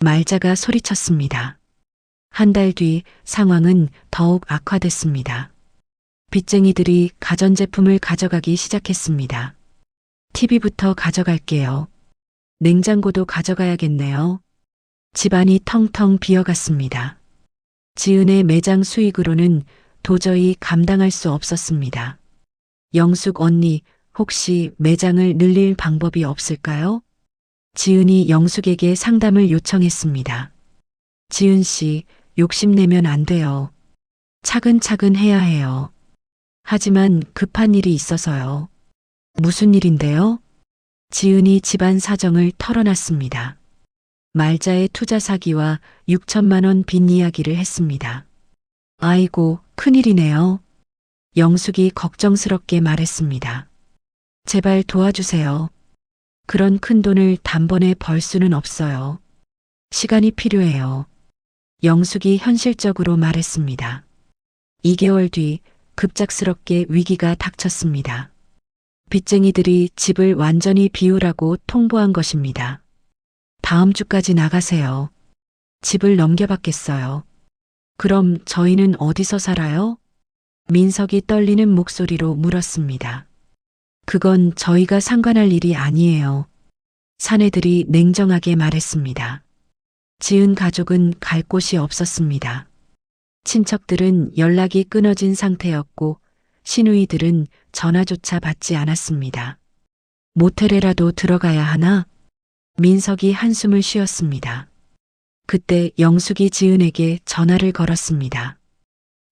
[SPEAKER 1] 말자가 소리쳤습니다. 한 달 뒤 상황은 더욱 악화됐습니다. 빚쟁이들이 가전제품을 가져가기 시작했습니다. TV부터 가져갈게요. 냉장고도 가져가야겠네요. 집안이 텅텅 비어갔습니다. 지은의 매장 수익으로는 도저히 감당할 수 없었습니다. 영숙 언니, 혹시 매장을 늘릴 방법이 없을까요? 지은이 영숙에게 상담을 요청했습니다. 지은 씨, 욕심내면 안 돼요. 차근차근 해야 해요. 하지만 급한 일이 있어서요. 무슨 일인데요? 지은이 집안 사정을 털어놨습니다. 말자의 투자 사기와 6천만 원 빚 이야기를 했습니다. 아이고, 큰일이네요. 영숙이 걱정스럽게 말했습니다. 제발 도와주세요. 그런 큰 돈을 단번에 벌 수는 없어요. 시간이 필요해요. 영숙이 현실적으로 말했습니다. 2개월 뒤 급작스럽게 위기가 닥쳤습니다. 빚쟁이들이 집을 완전히 비우라고 통보한 것입니다. 다음 주까지 나가세요. 집을 넘겨받겠어요. 그럼 저희는 어디서 살아요? 민석이 떨리는 목소리로 물었습니다. 그건 저희가 상관할 일이 아니에요. 사내들이 냉정하게 말했습니다. 지은 가족은 갈 곳이 없었습니다. 친척들은 연락이 끊어진 상태였고 시누이들은 전화조차 받지 않았습니다. 모텔에라도 들어가야 하나? 민석이 한숨을 쉬었습니다. 그때 영숙이 지은에게 전화를 걸었습니다.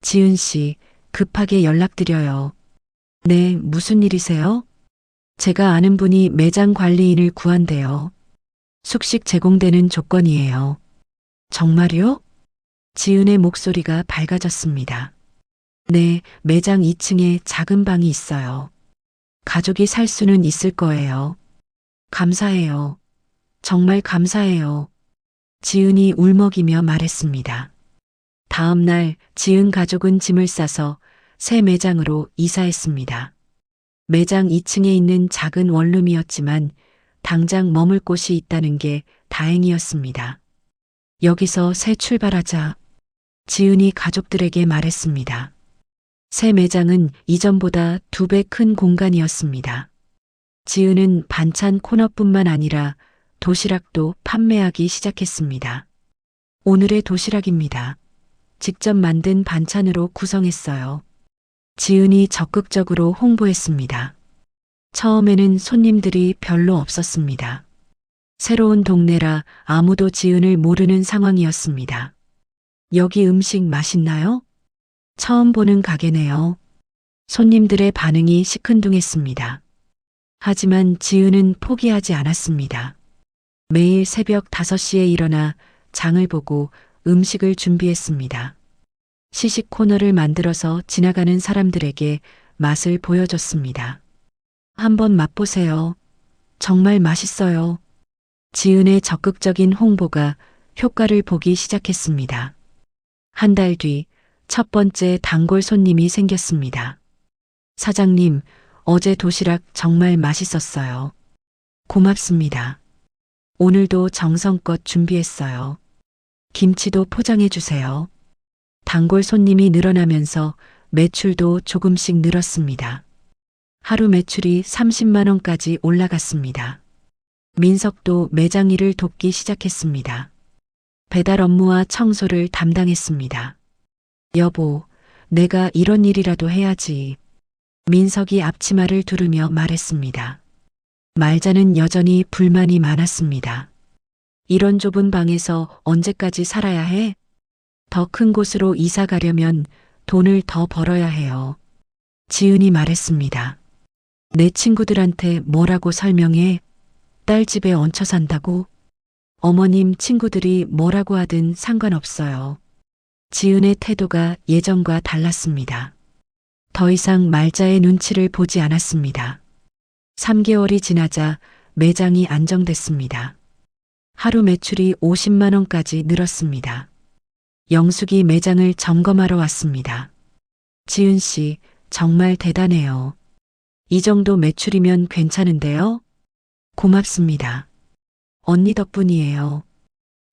[SPEAKER 1] 지은 씨, 급하게 연락드려요. 네, 무슨 일이세요? 제가 아는 분이 매장 관리인을 구한대요. 숙식 제공되는 조건이에요. 정말요? 지은의 목소리가 밝아졌습니다. 네, 매장 2층에 작은 방이 있어요. 가족이 살 수는 있을 거예요. 감사해요. 정말 감사해요. 지은이 울먹이며 말했습니다. 다음 날 지은 가족은 짐을 싸서 새 매장으로 이사했습니다. 매장 2층에 있는 작은 원룸이었지만 당장 머물 곳이 있다는 게 다행이었습니다. 여기서 새 출발하자. 지은이 가족들에게 말했습니다. 새 매장은 이전보다 2배 큰 공간이었습니다. 지은은 반찬 코너뿐만 아니라 도시락도 판매하기 시작했습니다. 오늘의 도시락입니다. 직접 만든 반찬으로 구성했어요. 지은이 적극적으로 홍보했습니다. 처음에는 손님들이 별로 없었습니다. 새로운 동네라 아무도 지은을 모르는 상황이었습니다. 여기 음식 맛있나요? 처음 보는 가게네요. 손님들의 반응이 시큰둥했습니다. 하지만 지은은 포기하지 않았습니다. 매일 새벽 5시에 일어나 장을 보고 음식을 준비했습니다. 시식 코너를 만들어서 지나가는 사람들에게 맛을 보여줬습니다. 한번 맛보세요. 정말 맛있어요. 지은의 적극적인 홍보가 효과를 보기 시작했습니다. 한 달 뒤 첫 번째 단골 손님이 생겼습니다. 사장님, 어제 도시락 정말 맛있었어요. 고맙습니다. 오늘도 정성껏 준비했어요. 김치도 포장해 주세요. 단골 손님이 늘어나면서 매출도 조금씩 늘었습니다. 하루 매출이 30만 원까지 올라갔습니다. 민석도 매장 일을 돕기 시작했습니다. 배달 업무와 청소를 담당했습니다. 여보, 내가 이런 일이라도 해야지. 민석이 앞치마를 두르며 말했습니다. 말자는 여전히 불만이 많았습니다. 이런 좁은 방에서 언제까지 살아야 해? 더 큰 곳으로 이사 가려면 돈을 더 벌어야 해요. 지은이 말했습니다. 내 친구들한테 뭐라고 설명해? 딸 집에 얹혀 산다고? 어머님 친구들이 뭐라고 하든 상관없어요. 지은의 태도가 예전과 달랐습니다. 더 이상 말자의 눈치를 보지 않았습니다. 3개월이 지나자 매장이 안정됐습니다. 하루 매출이 50만 원까지 늘었습니다. 영숙이 매장을 점검하러 왔습니다. 지은 씨, 정말 대단해요. 이 정도 매출이면 괜찮은데요? 고맙습니다. 언니 덕분이에요.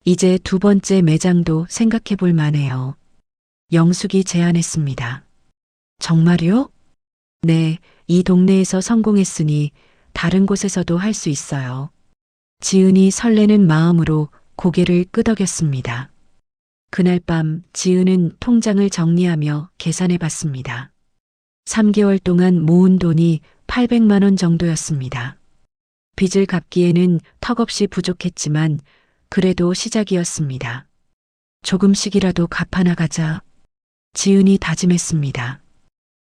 [SPEAKER 1] 이제 두 번째 매장도 생각해 볼 만해요. 영숙이 제안했습니다. 정말요? 네, 이 동네에서 성공했으니 다른 곳에서도 할 수 있어요. 지은이 설레는 마음으로 고개를 끄덕였습니다. 그날 밤 지은은 통장을 정리하며 계산해 봤습니다. 3개월 동안 모은 돈이 800만 원 정도였습니다. 빚을 갚기에는 턱없이 부족했지만 그래도 시작이었습니다. 조금씩이라도 갚아나가자. 지은이 다짐했습니다.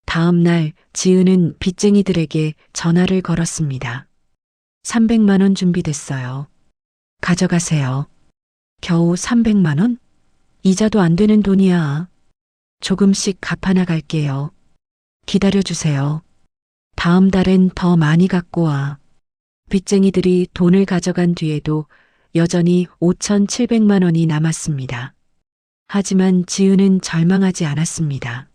[SPEAKER 1] 다음 날 지은은 빚쟁이들에게 전화를 걸었습니다. 300만 원 준비됐어요. 가져가세요. 겨우 300만 원? 이자도 안 되는 돈이야. 조금씩 갚아나갈게요. 기다려주세요. 다음 달엔 더 많이 갖고 와. 빚쟁이들이 돈을 가져간 뒤에도 여전히 5,700만 원이 남았습니다. 하지만 지은은 절망하지 않았습니다.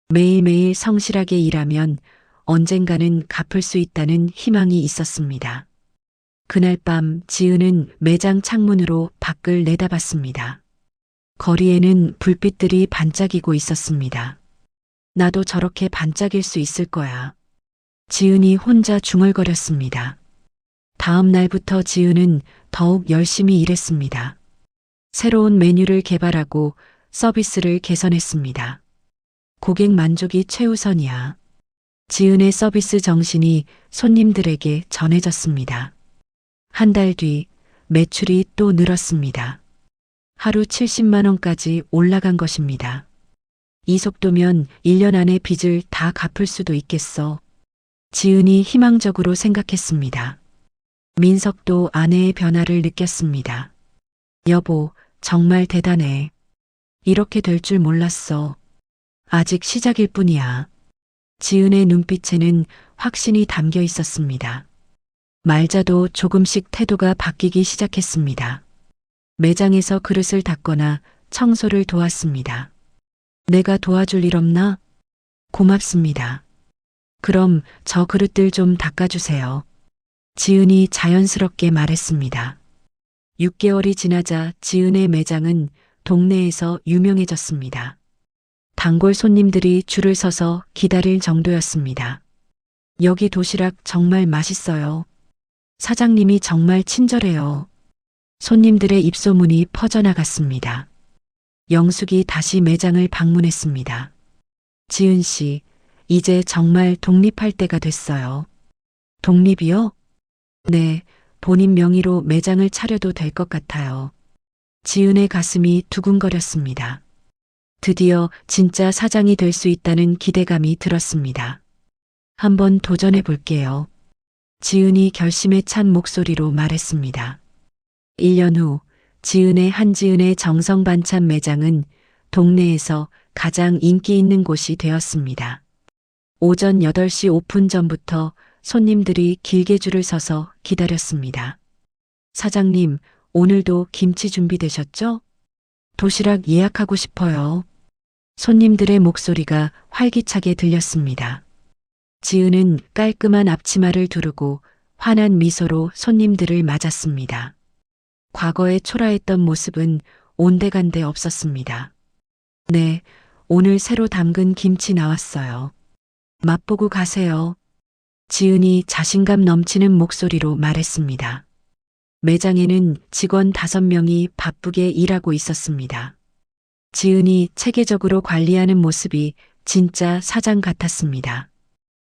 [SPEAKER 1] 매일매일 성실하게 일하면 언젠가는 갚을 수 있다는 희망이 있었습니다. 그날 밤 지은은 매장 창문으로 밖을 내다봤습니다. 거리에는 불빛들이 반짝이고 있었습니다. 나도 저렇게 반짝일 수 있을 거야. 지은이 혼자 중얼거렸습니다. 다음 날부터 지은은 더욱 열심히 일했습니다. 새로운 메뉴를 개발하고 서비스를 개선했습니다. 고객 만족이 최우선이야. 지은의 서비스 정신이 손님들에게 전해졌습니다. 한 달 뒤 매출이 또 늘었습니다. 하루 70만 원까지 올라간 것입니다. 이 속도면 1년 안에 빚을 다 갚을 수도 있겠어. 지은이 희망적으로 생각했습니다. 민석도 아내의 변화를 느꼈습니다. 여보, 정말 대단해. 이렇게 될 줄 몰랐어. 아직 시작일 뿐이야. 지은의 눈빛에는 확신이 담겨 있었습니다. 말자도 조금씩 태도가 바뀌기 시작했습니다. 매장에서 그릇을 닦거나 청소를 도왔습니다. 내가 도와줄 일 없나? 고맙습니다. 그럼 저 그릇들 좀 닦아주세요. 지은이 자연스럽게 말했습니다. 6개월이 지나자 지은의 매장은 동네에서 유명해졌습니다. 단골 손님들이 줄을 서서 기다릴 정도였습니다. 여기 도시락 정말 맛있어요. 사장님이 정말 친절해요. 손님들의 입소문이 퍼져나갔습니다. 영숙이 다시 매장을 방문했습니다. 지은 씨, 이제 정말 독립할 때가 됐어요. 독립이요? 네, 본인 명의로 매장을 차려도 될 것 같아요. 지은의 가슴이 두근거렸습니다. 드디어 진짜 사장이 될 수 있다는 기대감이 들었습니다. 한번 도전해 볼게요. 지은이 결심에 찬 목소리로 말했습니다. 1년 후 지은의 한지은의 정성 반찬 매장은 동네에서 가장 인기 있는 곳이 되었습니다. 오전 8시 오픈 전부터 손님들이 길게 줄을 서서 기다렸습니다. 사장님, 오늘도 김치 준비되셨죠? 도시락 예약하고 싶어요. 손님들의 목소리가 활기차게 들렸습니다. 지은은 깔끔한 앞치마를 두르고 환한 미소로 손님들을 맞았습니다. 과거에 초라했던 모습은 온데간데 없었습니다. 네, 오늘 새로 담근 김치 나왔어요. 맛보고 가세요. 지은이 자신감 넘치는 목소리로 말했습니다. 매장에는 직원 5명이 바쁘게 일하고 있었습니다. 지은이 체계적으로 관리하는 모습이 진짜 사장 같았습니다.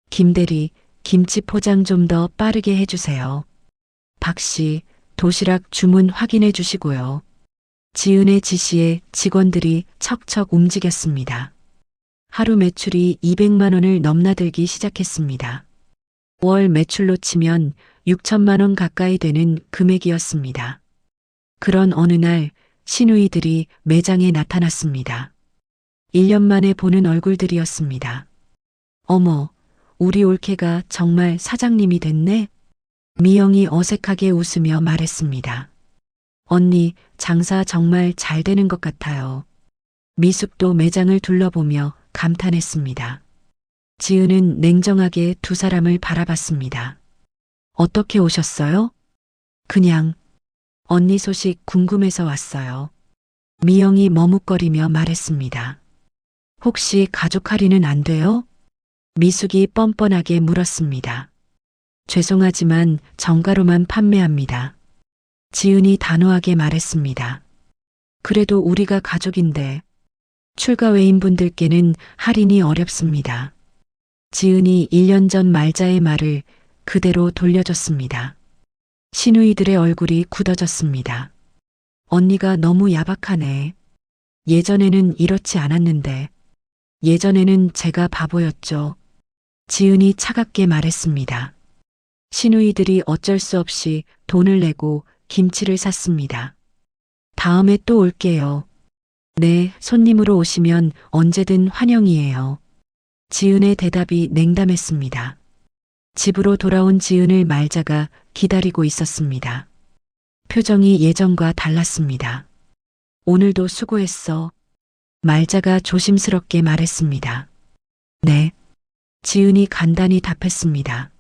[SPEAKER 1] 김대리, 김치 포장 좀 더 빠르게 해주세요. 박 씨, 도시락 주문 확인해 주시고요. 지은의 지시에 직원들이 척척 움직였습니다. 하루 매출이 200만 원을 넘나들기 시작했습니다. 월 매출로 치면 6천만 원 가까이 되는 금액이었습니다. 그런 어느 날 시누이들이 매장에 나타났습니다. 1년 만에 보는 얼굴들이었습니다. 어머, 우리 올케가 정말 사장님이 됐네? 미영이 어색하게 웃으며 말했습니다. 언니, 장사 정말 잘 되는 것 같아요. 미숙도 매장을 둘러보며 감탄했습니다. 지은은 냉정하게 두 사람을 바라봤습니다. 어떻게 오셨어요? 그냥 언니 소식 궁금해서 왔어요. 미영이 머뭇거리며 말했습니다. 혹시 가족 할인은 안 돼요? 미숙이 뻔뻔하게 물었습니다. 죄송하지만 정가로만 판매합니다. 지은이 단호하게 말했습니다. 그래도 우리가 가족인데 출가 외인분들께는 할인이 어렵습니다. 지은이 1년 전 말자의 말을 그대로 돌려줬습니다. 시누이들의 얼굴이 굳어졌습니다. 언니가 너무 야박하네. 예전에는 이렇지 않았는데. 예전에는 제가 바보였죠. 지은이 차갑게 말했습니다. 시누이들이 어쩔 수 없이 돈을 내고 김치를 샀습니다. 다음에 또 올게요. 네, 손님으로 오시면 언제든 환영이에요. 지은의 대답이 냉담했습니다. 집으로 돌아온 지은을 말자가 기다리고 있었습니다. 표정이 예전과 달랐습니다. 오늘도 수고했어. 말자가 조심스럽게 말했습니다. 네. 지은이 간단히 답했습니다.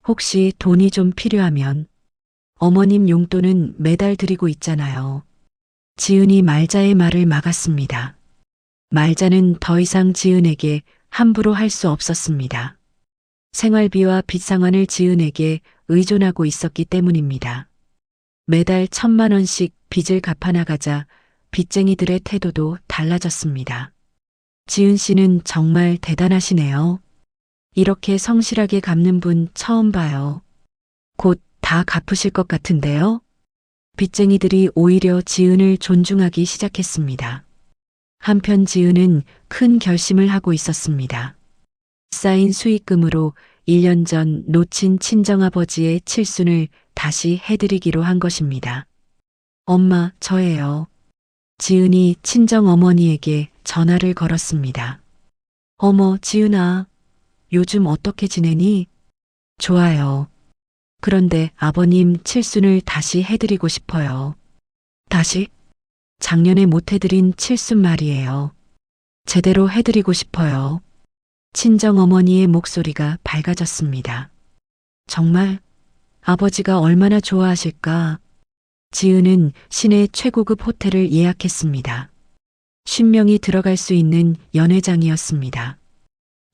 [SPEAKER 1] 혹시 돈이 좀 필요하면 어머님 용돈은 매달 드리고 있잖아요. 지은이 말자의 말을 막았습니다. 말자는 더 이상 지은에게 함부로 할 수 없었습니다. 생활비와 빚 상환을 지은에게 의존하고 있었기 때문입니다. 매달 1,000만 원씩 빚을 갚아나가자 빚쟁이들의 태도도 달라졌습니다. 지은 씨는 정말 대단하시네요. 이렇게 성실하게 갚는 분 처음 봐요. 곧 다 갚으실 것 같은데요? 빚쟁이들이 오히려 지은을 존중하기 시작했습니다. 한편 지은은 큰 결심을 하고 있었습니다. 쌓인 수익금으로 1년 전 놓친 친정아버지의 칠순을 다시 해드리기로 한 것입니다. 엄마, 저예요. 지은이 친정어머니에게 전화를 걸었습니다. 어머, 지은아. 요즘 어떻게 지내니? 좋아요. 그런데 아버님 칠순을 다시 해드리고 싶어요. 다시? 작년에 못 해드린 칠순 말이에요. 제대로 해드리고 싶어요. 친정어머니의 목소리가 밝아졌습니다. 정말? 아버지가 얼마나 좋아하실까? 지은은 시내 최고급 호텔을 예약했습니다. 50명이 들어갈 수 있는 연회장이었습니다.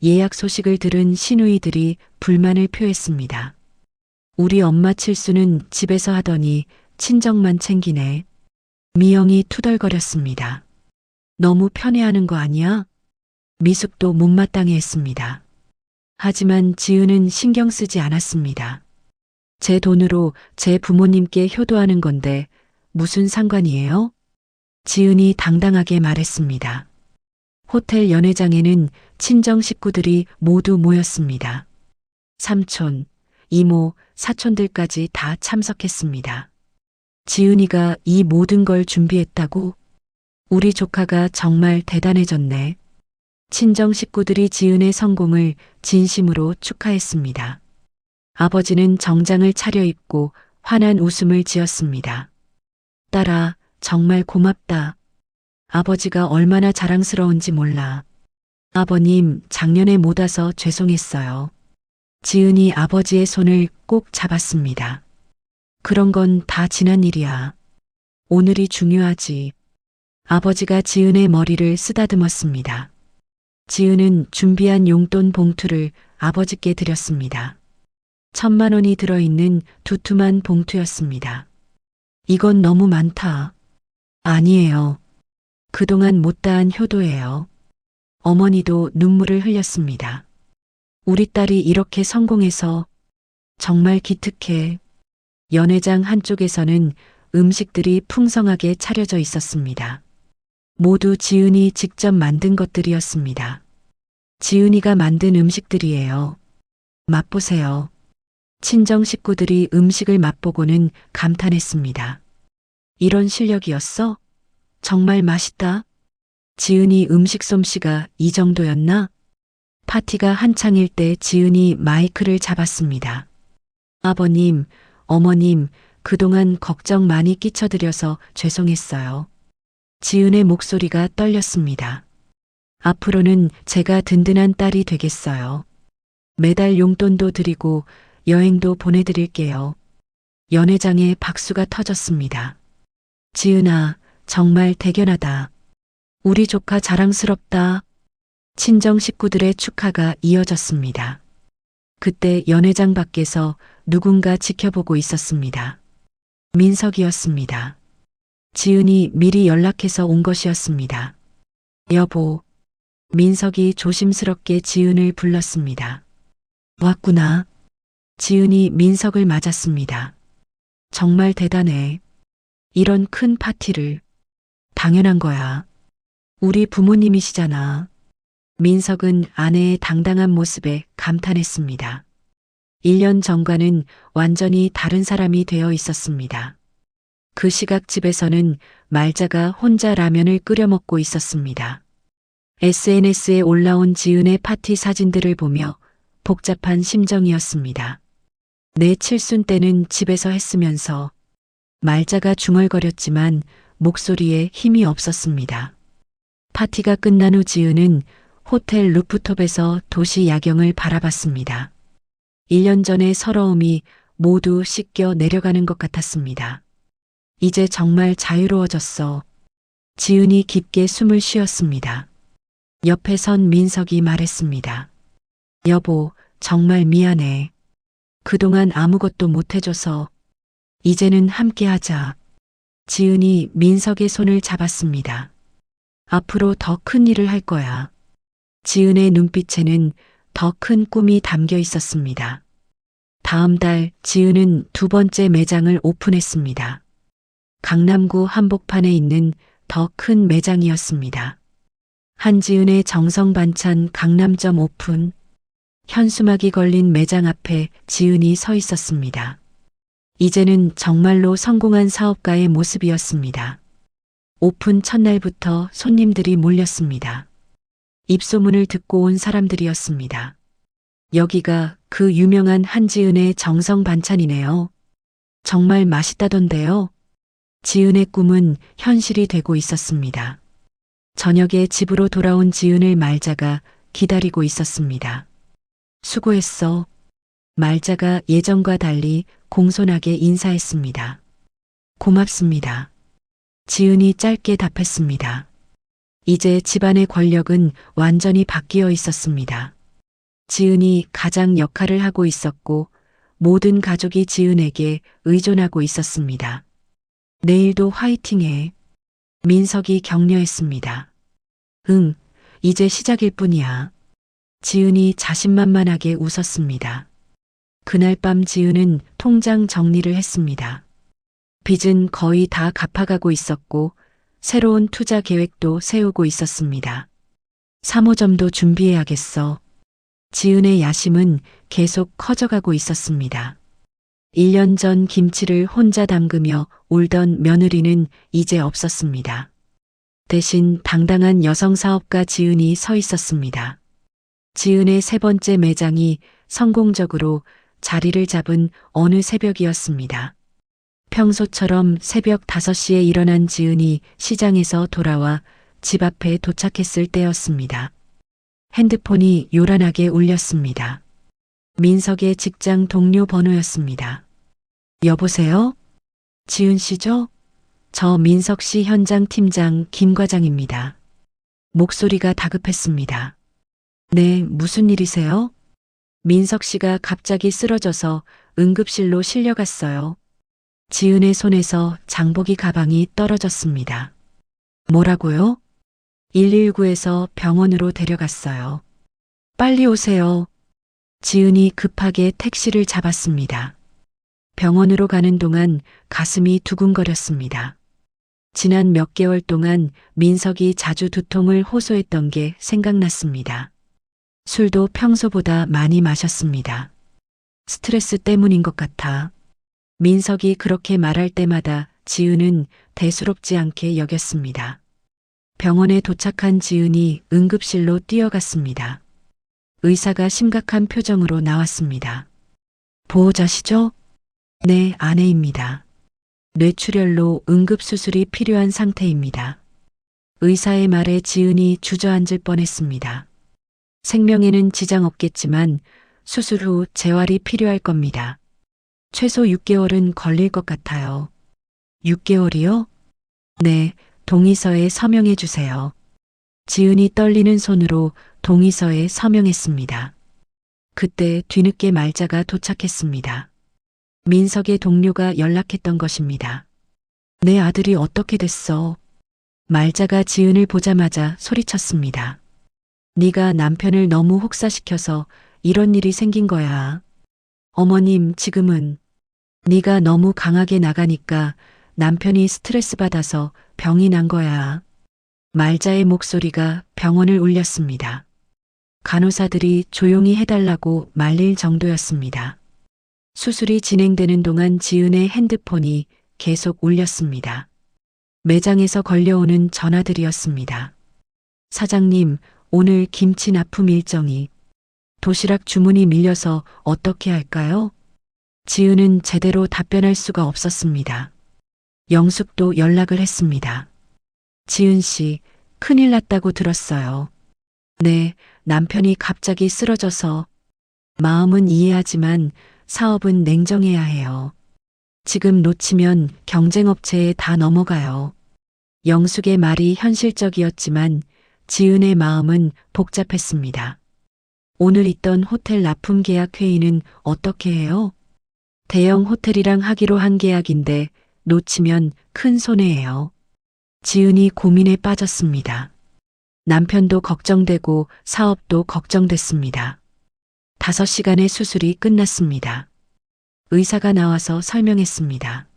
[SPEAKER 1] 예약 소식을 들은 시누이들이 불만을 표했습니다. 우리 엄마 칠수는 집에서 하더니 친정만 챙기네. 미영이 투덜거렸습니다. 너무 편애하는 거 아니야? 미숙도 못마땅해 했습니다. 하지만 지은은 신경 쓰지 않았습니다. 제 돈으로 제 부모님께 효도하는 건데 무슨 상관이에요? 지은이 당당하게 말했습니다. 호텔 연회장에는 친정 식구들이 모두 모였습니다. 삼촌, 이모, 사촌들까지 다 참석했습니다. 지은이가 이 모든 걸 준비했다고? 우리 조카가 정말 대단해졌네. 친정 식구들이 지은의 성공을 진심으로 축하했습니다. 아버지는 정장을 차려입고 환한 웃음을 지었습니다. 딸아, 정말 고맙다. 아버지가 얼마나 자랑스러운지 몰라. 아버님, 작년에 못 와서 죄송했어요. 지은이 아버지의 손을 꼭 잡았습니다. 그런 건 다 지난 일이야. 오늘이 중요하지. 아버지가 지은의 머리를 쓰다듬었습니다. 지은은 준비한 용돈 봉투를 아버지께 드렸습니다. 1,000만 원이 들어있는 두툼한 봉투였습니다. 이건 너무 많다. 아니에요. 그동안 못다한 효도예요. 어머니도 눈물을 흘렸습니다. 우리 딸이 이렇게 성공해서 정말 기특해. 연회장 한쪽에서는 음식들이 풍성하게 차려져 있었습니다. 모두 지은이 직접 만든 것들이었습니다. 지은이가 만든 음식들이에요. 맛보세요. 친정 식구들이 음식을 맛보고는 감탄했습니다. 이런 실력이었어? 정말 맛있다. 지은이 음식 솜씨가 이 정도였나? 파티가 한창일 때 지은이 마이크를 잡았습니다. 아버님, 어머님, 그동안 걱정 많이 끼쳐드려서 죄송했어요. 지은의 목소리가 떨렸습니다. 앞으로는 제가 든든한 딸이 되겠어요. 매달 용돈도 드리고 여행도 보내드릴게요. 연회장에 박수가 터졌습니다. 지은아, 정말 대견하다. 우리 조카 자랑스럽다. 친정 식구들의 축하가 이어졌습니다. 그때 연회장 밖에서 누군가 지켜보고 있었습니다. 민석이었습니다. 지은이 미리 연락해서 온 것이었습니다. 여보, 민석이 조심스럽게 지은을 불렀습니다. 왔구나. 지은이 민석을 맞았습니다. 정말 대단해. 이런 큰 파티를. 당연한 거야. 우리 부모님이시잖아. 민석은 아내의 당당한 모습에 감탄했습니다. 1년 전과는 완전히 다른 사람이 되어 있었습니다. 그 시각 집에서는 말자가 혼자 라면을 끓여 먹고 있었습니다. SNS에 올라온 지은의 파티 사진들을 보며 복잡한 심정이었습니다. 내 칠순 때는 집에서 했으면서 말자가 중얼거렸지만 목소리에 힘이 없었습니다. 파티가 끝난 후 지은은 호텔 루프톱에서 도시 야경을 바라봤습니다. 1년 전의 서러움이 모두 씻겨 내려가는 것 같았습니다. 이제 정말 자유로워졌어. 지은이 깊게 숨을 쉬었습니다. 옆에 선 민석이 말했습니다. 여보, 정말 미안해. 그동안 아무것도 못해줘서. 이제는 함께하자. 지은이 민석의 손을 잡았습니다. 앞으로 더 큰 일을 할 거야. 지은의 눈빛에는 더 큰 꿈이 담겨 있었습니다. 다음 달 지은은 두 번째 매장을 오픈했습니다. 강남구 한복판에 있는 더 큰 매장이었습니다. 한지은의 정성 반찬 강남점 오픈. 현수막이 걸린 매장 앞에 지은이 서 있었습니다. 이제는 정말로 성공한 사업가의 모습이었습니다. 오픈 첫날부터 손님들이 몰렸습니다. 입소문을 듣고 온 사람들이었습니다. 여기가 그 유명한 한지은의 정성 반찬이네요. 정말 맛있다던데요. 지은의 꿈은 현실이 되고 있었습니다. 저녁에 집으로 돌아온 지은을 말자가 기다리고 있었습니다. 수고했어. 말자가 예전과 달리 공손하게 인사했습니다. 고맙습니다. 지은이 짧게 답했습니다. 이제 집안의 권력은 완전히 바뀌어 있었습니다. 지은이 가장 역할을 하고 있었고 모든 가족이 지은에게 의존하고 있었습니다. 내일도 화이팅해. 민석이 격려했습니다. 응, 이제 시작일 뿐이야. 지은이 자신만만하게 웃었습니다. 그날 밤 지은은 통장 정리를 했습니다. 빚은 거의 다 갚아가고 있었고 새로운 투자 계획도 세우고 있었습니다. 3호점도 준비해야겠어. 지은의 야심은 계속 커져가고 있었습니다. 1년 전 김치를 혼자 담그며 울던 며느리는 이제 없었습니다. 대신 당당한 여성 사업가 지은이 서 있었습니다. 지은의 세 번째 매장이 성공적으로 자리를 잡은 어느 새벽이었습니다. 평소처럼 새벽 5시에 일어난 지은이 시장에서 돌아와 집 앞에 도착했을 때였습니다. 핸드폰이 요란하게 울렸습니다. 민석의 직장 동료 번호였습니다. 여보세요? 지은 씨죠? 저 민석 씨 현장 팀장 김 과장입니다. 목소리가 다급했습니다. 네, 무슨 일이세요? 민석 씨가 갑자기 쓰러져서 응급실로 실려갔어요. 지은의 손에서 장보기 가방이 떨어졌습니다. 뭐라고요? 119에서 병원으로 데려갔어요. 빨리 오세요. 지은이 급하게 택시를 잡았습니다. 병원으로 가는 동안 가슴이 두근거렸습니다. 지난 몇 개월 동안 민석이 자주 두통을 호소했던 게 생각났습니다. 술도 평소보다 많이 마셨습니다. 스트레스 때문인 것 같아. 민석이 그렇게 말할 때마다 지은은 대수롭지 않게 여겼습니다. 병원에 도착한 지은이 응급실로 뛰어갔습니다. 의사가 심각한 표정으로 나왔습니다. 보호자시죠? 네, 아내입니다. 뇌출혈로 응급수술이 필요한 상태입니다. 의사의 말에 지은이 주저앉을 뻔했습니다. 생명에는 지장 없겠지만 수술 후 재활이 필요할 겁니다. 최소 6개월은 걸릴 것 같아요. 6개월이요? 네, 동의서에 서명해 주세요. 지은이 떨리는 손으로 동의서에 서명했습니다. 그때 뒤늦게 말자가 도착했습니다. 민석의 동료가 연락했던 것입니다. 내 아들이 어떻게 됐어? 말자가 지은을 보자마자 소리쳤습니다. 네가 남편을 너무 혹사시켜서 이런 일이 생긴 거야. 어머님, 지금은 네가 너무 강하게 나가니까 남편이 스트레스 받아서 병이 난 거야. 말자의 목소리가 병원을 울렸습니다. 간호사들이 조용히 해달라고 말릴 정도였습니다. 수술이 진행되는 동안 지은의 핸드폰이 계속 울렸습니다. 매장에서 걸려오는 전화들이었습니다. 사장님, 오늘 김치 납품 일정이 도시락 주문이 밀려서 어떻게 할까요? 지은은 제대로 답변할 수가 없었습니다. 영숙도 연락을 했습니다. 지은 씨, 큰일 났다고 들었어요. 네, 남편이 갑자기 쓰러져서 마음은 이해하지만 사업은 냉정해야 해요. 지금 놓치면 경쟁업체에 다 넘어가요. 영숙의 말이 현실적이었지만 지은의 마음은 복잡했습니다. 오늘 있던 호텔 납품 계약 회의는 어떻게 해요? 대형 호텔이랑 하기로 한 계약인데 놓치면 큰 손해예요. 지은이 고민에 빠졌습니다. 남편도 걱정되고 사업도 걱정됐습니다. 5시간의 수술이 끝났습니다. 의사가 나와서 설명했습니다.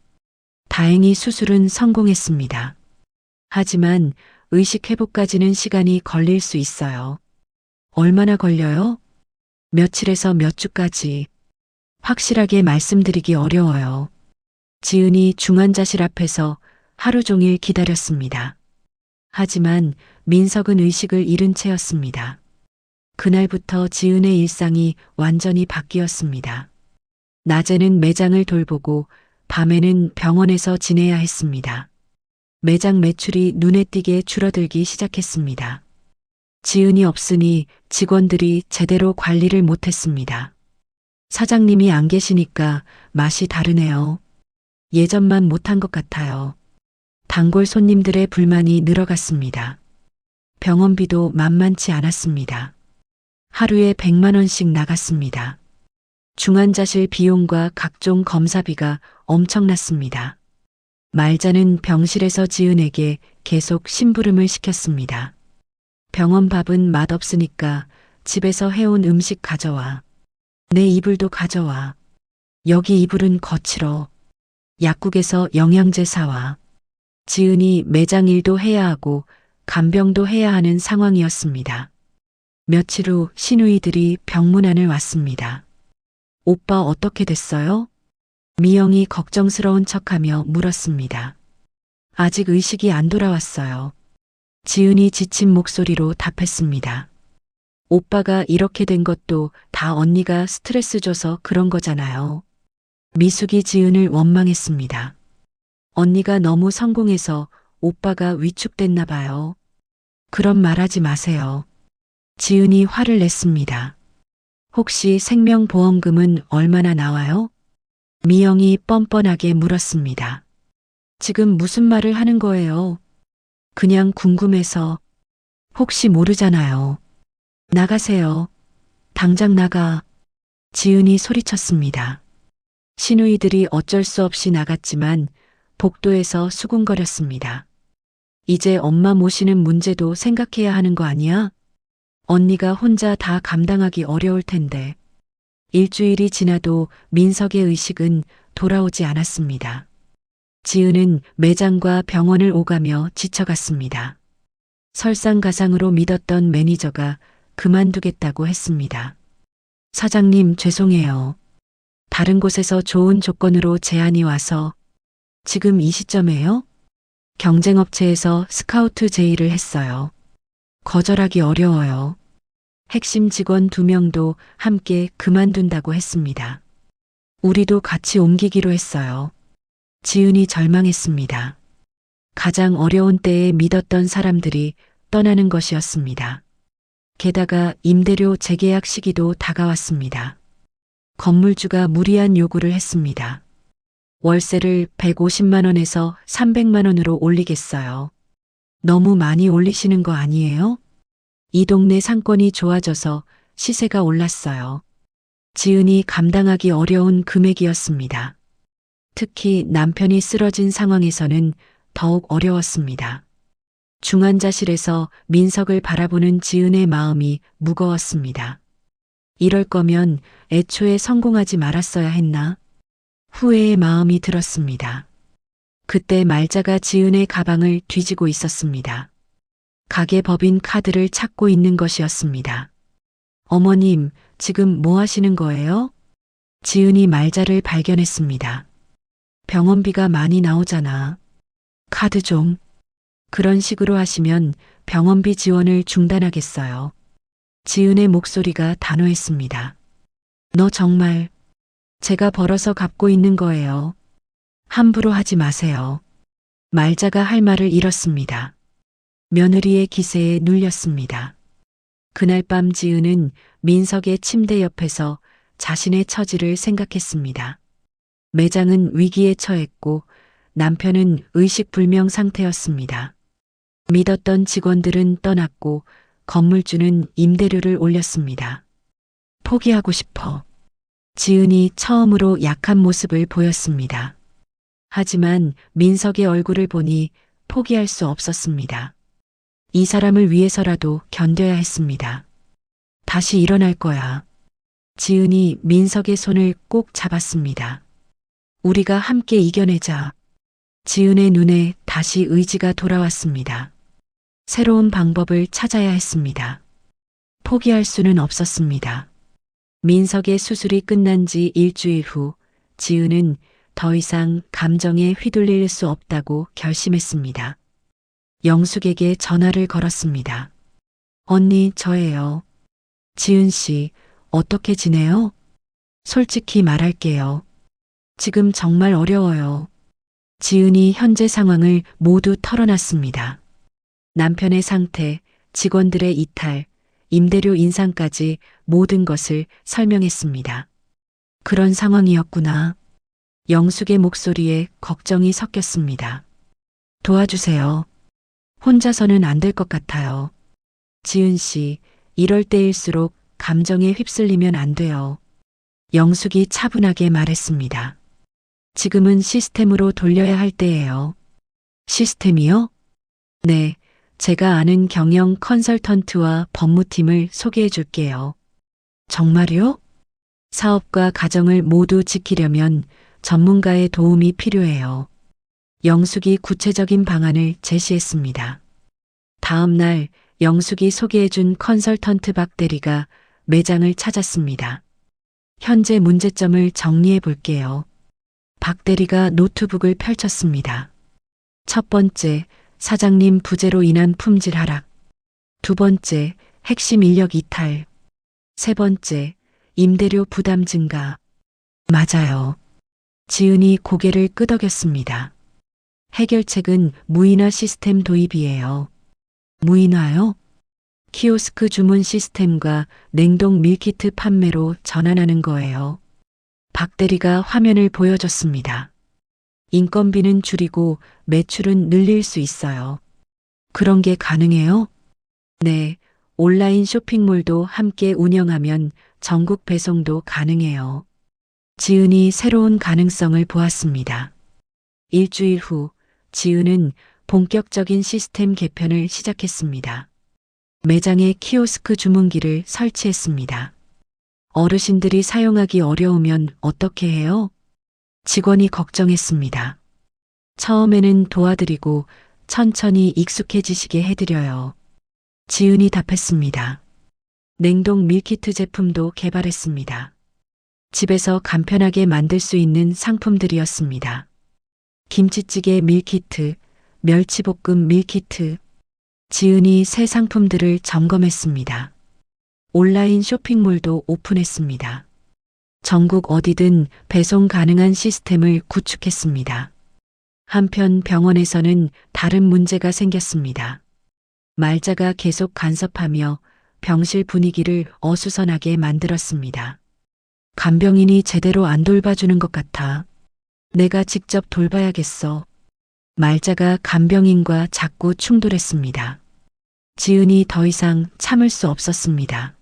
[SPEAKER 1] 다행히 수술은 성공했습니다. 하지만 의식 회복까지는 시간이 걸릴 수 있어요. 얼마나 걸려요? 며칠에서 몇 주까지. 확실하게 말씀드리기 어려워요. 지은이 중환자실 앞에서 하루 종일 기다렸습니다. 하지만 민석은 의식을 잃은 채였습니다. 그날부터 지은의 일상이 완전히 바뀌었습니다. 낮에는 매장을 돌보고 밤에는 병원에서 지내야 했습니다. 매장 매출이 눈에 띄게 줄어들기 시작했습니다. 지은이 없으니 직원들이 제대로 관리를 못했습니다. 사장님이 안 계시니까 맛이 다르네요. 예전만 못한 것 같아요. 단골 손님들의 불만이 늘어갔습니다. 병원비도 만만치 않았습니다. 하루에 100만 원씩 나갔습니다. 중환자실 비용과 각종 검사비가 엄청났습니다. 말자는 병실에서 지은에게 계속 심부름을 시켰습니다. 병원 밥은 맛없으니까 집에서 해온 음식 가져와. 내 이불도 가져와. 여기 이불은 거칠어. 약국에서 영양제 사와. 지은이 매장 일도 해야 하고 간병도 해야 하는 상황이었습니다. 며칠 후 시누이들이 병문안을 왔습니다. 오빠 어떻게 됐어요? 미영이 걱정스러운 척하며 물었습니다. 아직 의식이 안 돌아왔어요. 지은이 지친 목소리로 답했습니다. 오빠가 이렇게 된 것도 다 언니가 스트레스 줘서 그런 거잖아요. 미숙이 지은을 원망했습니다. 언니가 너무 성공해서 오빠가 위축됐나 봐요. 그런 말 하지 마세요. 지은이 화를 냈습니다. 혹시 생명보험금은 얼마나 나와요? 미영이 뻔뻔하게 물었습니다. 지금 무슨 말을 하는 거예요? 그냥 궁금해서. 혹시 모르잖아요. 나가세요. 당장 나가. 지은이 소리쳤습니다. 시누이들이 어쩔 수 없이 나갔지만 복도에서 수군거렸습니다. 이제 엄마 모시는 문제도 생각해야 하는 거 아니야? 언니가 혼자 다 감당하기 어려울 텐데. 일주일이 지나도 민석의 의식은 돌아오지 않았습니다. 지은은 매장과 병원을 오가며 지쳐갔습니다. 설상가상으로 믿었던 매니저가 그만두겠다고 했습니다. 사장님, 죄송해요. 다른 곳에서 좋은 조건으로 제안이 와서 지금 이 시점에요? 경쟁업체에서 스카우트 제의를 했어요. 거절하기 어려워요. 핵심 직원 2명도 함께 그만둔다고 했습니다. 우리도 같이 옮기기로 했어요. 지은이 절망했습니다. 가장 어려운 때에 믿었던 사람들이 떠나는 것이었습니다. 게다가 임대료 재계약 시기도 다가왔습니다. 건물주가 무리한 요구를 했습니다. 월세를 150만 원에서 300만 원으로 올리겠어요. 너무 많이 올리시는 거 아니에요? 이 동네 상권이 좋아져서 시세가 올랐어요. 지은이 감당하기 어려운 금액이었습니다. 특히 남편이 쓰러진 상황에서는 더욱 어려웠습니다. 중환자실에서 민석을 바라보는 지은의 마음이 무거웠습니다. 이럴 거면 애초에 성공하지 말았어야 했나? 후회의 마음이 들었습니다. 그때 말자가 지은의 가방을 뒤지고 있었습니다. 가게 법인 카드를 찾고 있는 것이었습니다. 어머님, 지금 뭐 하시는 거예요? 지은이 말자를 발견했습니다. 병원비가 많이 나오잖아. 카드 좀. 그런 식으로 하시면 병원비 지원을 중단하겠어요. 지은의 목소리가 단호했습니다. 너 정말 제가 벌어서 갚고 있는 거예요. 함부로 하지 마세요. 말자가 할 말을 잃었습니다. 며느리의 기세에 눌렸습니다. 그날 밤 지은은 민석의 침대 옆에서 자신의 처지를 생각했습니다. 매장은 위기에 처했고 남편은 의식불명 상태였습니다. 믿었던 직원들은 떠났고 건물주는 임대료를 올렸습니다. 포기하고 싶어. 지은이 처음으로 약한 모습을 보였습니다. 하지만 민석의 얼굴을 보니 포기할 수 없었습니다. 이 사람을 위해서라도 견뎌야 했습니다. 다시 일어날 거야. 지은이 민석의 손을 꼭 잡았습니다. 우리가 함께 이겨내자. 지은의 눈에 다시 의지가 돌아왔습니다. 새로운 방법을 찾아야 했습니다. 포기할 수는 없었습니다. 민석의 수술이 끝난 지 일주일 후 지은은 더 이상 감정에 휘둘릴 수 없다고 결심했습니다. 영숙에게 전화를 걸었습니다. 언니, 저예요. 지은 씨, 어떻게 지내요? 솔직히 말할게요. 지금 정말 어려워요. 지은이 현재 상황을 모두 털어놨습니다. 남편의 상태, 직원들의 이탈, 임대료 인상까지 모든 것을 설명했습니다. 그런 상황이었구나. 영숙의 목소리에 걱정이 섞였습니다. 도와주세요. 혼자서는 안 될 것 같아요. 지은 씨, 이럴 때일수록 감정에 휩쓸리면 안 돼요. 영숙이 차분하게 말했습니다. 지금은 시스템으로 돌려야 할 때예요. 시스템이요? 네, 제가 아는 경영 컨설턴트와 법무팀을 소개해 줄게요. 정말요? 사업과 가정을 모두 지키려면 전문가의 도움이 필요해요. 영숙이 구체적인 방안을 제시했습니다. 다음 날 영숙이 소개해준 컨설턴트 박 대리가 매장을 찾았습니다. 현재 문제점을 정리해 볼게요. 박 대리가 노트북을 펼쳤습니다. 첫 번째, 사장님 부재로 인한 품질 하락. 두 번째, 핵심 인력 이탈. 세 번째, 임대료 부담 증가. 맞아요. 지은이 고개를 끄덕였습니다. 해결책은 무인화 시스템 도입이에요. 무인화요? 키오스크 주문 시스템과 냉동 밀키트 판매로 전환하는 거예요. 박 대리가 화면을 보여줬습니다. 인건비는 줄이고 매출은 늘릴 수 있어요. 그런 게 가능해요? 네, 온라인 쇼핑몰도 함께 운영하면 전국 배송도 가능해요. 지은이 새로운 가능성을 보았습니다. 일주일 후 지은은 본격적인 시스템 개편을 시작했습니다. 매장에 키오스크 주문기를 설치했습니다. 어르신들이 사용하기 어려우면 어떻게 해요? 직원이 걱정했습니다. 처음에는 도와드리고 천천히 익숙해지시게 해드려요. 지은이 답했습니다. 냉동 밀키트 제품도 개발했습니다. 집에서 간편하게 만들 수 있는 상품들이었습니다. 김치찌개 밀키트, 멸치볶음 밀키트. 지은이 새 상품들을 점검했습니다. 온라인 쇼핑몰도 오픈했습니다. 전국 어디든 배송 가능한 시스템을 구축했습니다. 한편 병원에서는 다른 문제가 생겼습니다. 말자가 계속 간섭하며 병실 분위기를 어수선하게 만들었습니다. 간병인이 제대로 안 돌봐주는 것 같아. 내가 직접 돌봐야겠어. 말자가 간병인과 자꾸 충돌했습니다. 지은이 더 이상 참을 수 없었습니다.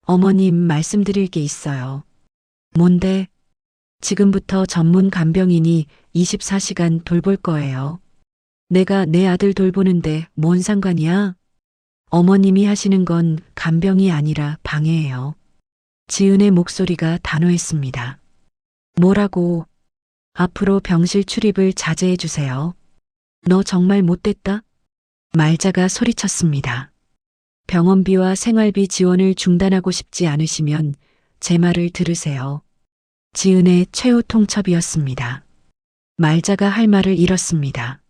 [SPEAKER 1] 어머님, 말씀드릴 게 있어요. 뭔데? 지금부터 전문 간병인이 24시간 돌볼 거예요. 내가 내 아들 돌보는데 뭔 상관이야? 어머님이 하시는 건 간병이 아니라 방해예요. 지은의 목소리가 단호했습니다. 뭐라고? 앞으로 병실 출입을 자제해 주세요. 너 정말 못됐다? 말자가 소리쳤습니다. 병원비와 생활비 지원을 중단하고 싶지 않으시면 제 말을 들으세요. 지은의 최후 통첩이었습니다. 말자가 할 말을 잃었습니다.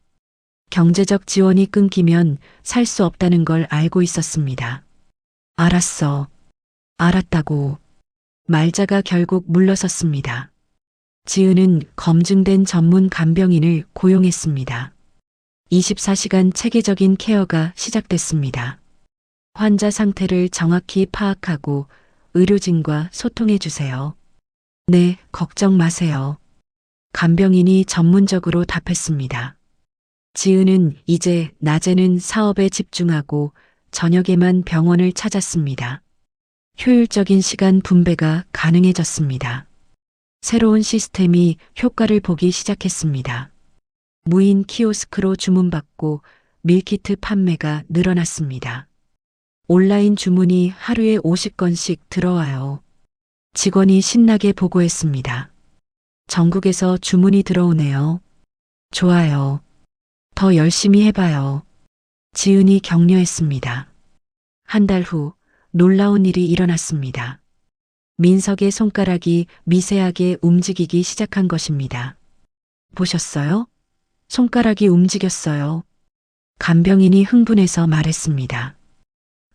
[SPEAKER 1] 경제적 지원이 끊기면 살 수 없다는 걸 알고 있었습니다. 알았어. 알았다고. 말자가 결국 물러섰습니다. 지은은 검증된 전문 간병인을 고용했습니다. 24시간 체계적인 케어가 시작됐습니다. 환자 상태를 정확히 파악하고 의료진과 소통해 주세요. 네, 걱정 마세요. 간병인이 전문적으로 답했습니다. 지은은 이제 낮에는 사업에 집중하고 저녁에만 병원을 찾았습니다. 효율적인 시간 분배가 가능해졌습니다. 새로운 시스템이 효과를 보기 시작했습니다. 무인 키오스크로 주문받고 밀키트 판매가 늘어났습니다. 온라인 주문이 하루에 50건씩 들어와요. 직원이 신나게 보고했습니다. 전국에서 주문이 들어오네요. 좋아요. 더 열심히 해봐요. 지은이 격려했습니다. 한 달 후 놀라운 일이 일어났습니다. 민석의 손가락이 미세하게 움직이기 시작한 것입니다. 보셨어요? 손가락이 움직였어요. 간병인이 흥분해서 말했습니다.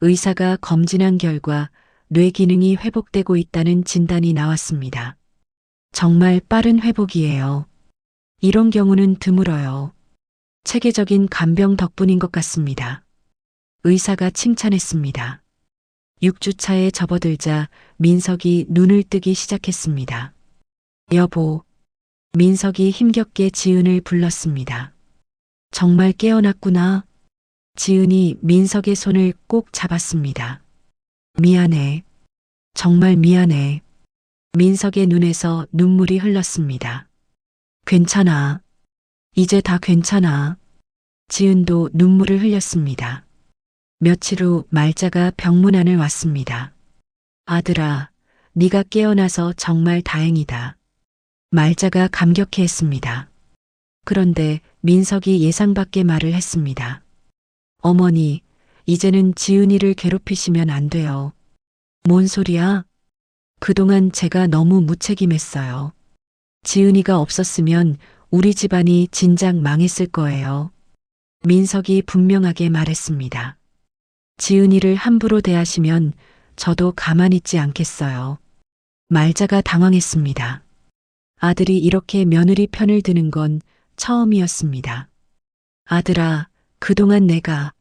[SPEAKER 1] 의사가 검진한 결과 뇌 기능이 회복되고 있다는 진단이 나왔습니다. 정말 빠른 회복이에요. 이런 경우는 드물어요. 체계적인 간병 덕분인 것 같습니다. 의사가 칭찬했습니다. 6주차에 접어들자 민석이 눈을 뜨기 시작했습니다. 여보. 민석이 힘겹게 지은을 불렀습니다. 정말 깨어났구나. 지은이 민석의 손을 꼭 잡았습니다. 미안해. 정말 미안해. 민석의 눈에서 눈물이 흘렀습니다. 괜찮아. 이제 다 괜찮아. 지은도 눈물을 흘렸습니다. 며칠 후 말자가 병문안을 왔습니다. 아들아, 네가 깨어나서 정말 다행이다. 말자가 감격해했습니다. 그런데 민석이 예상 밖의 말을 했습니다. 어머니, 이제는 지은이를 괴롭히시면 안 돼요. 뭔 소리야? 그동안 제가 너무 무책임했어요. 지은이가 없었으면 우리 집안이 진작 망했을 거예요. 민석이 분명하게 말했습니다. 지은이를 함부로 대하시면 저도 가만히 있지 않겠어요. 말자가 당황했습니다. 아들이 이렇게 며느리 편을 드는 건 처음이었습니다. 아들아, 그동안 내가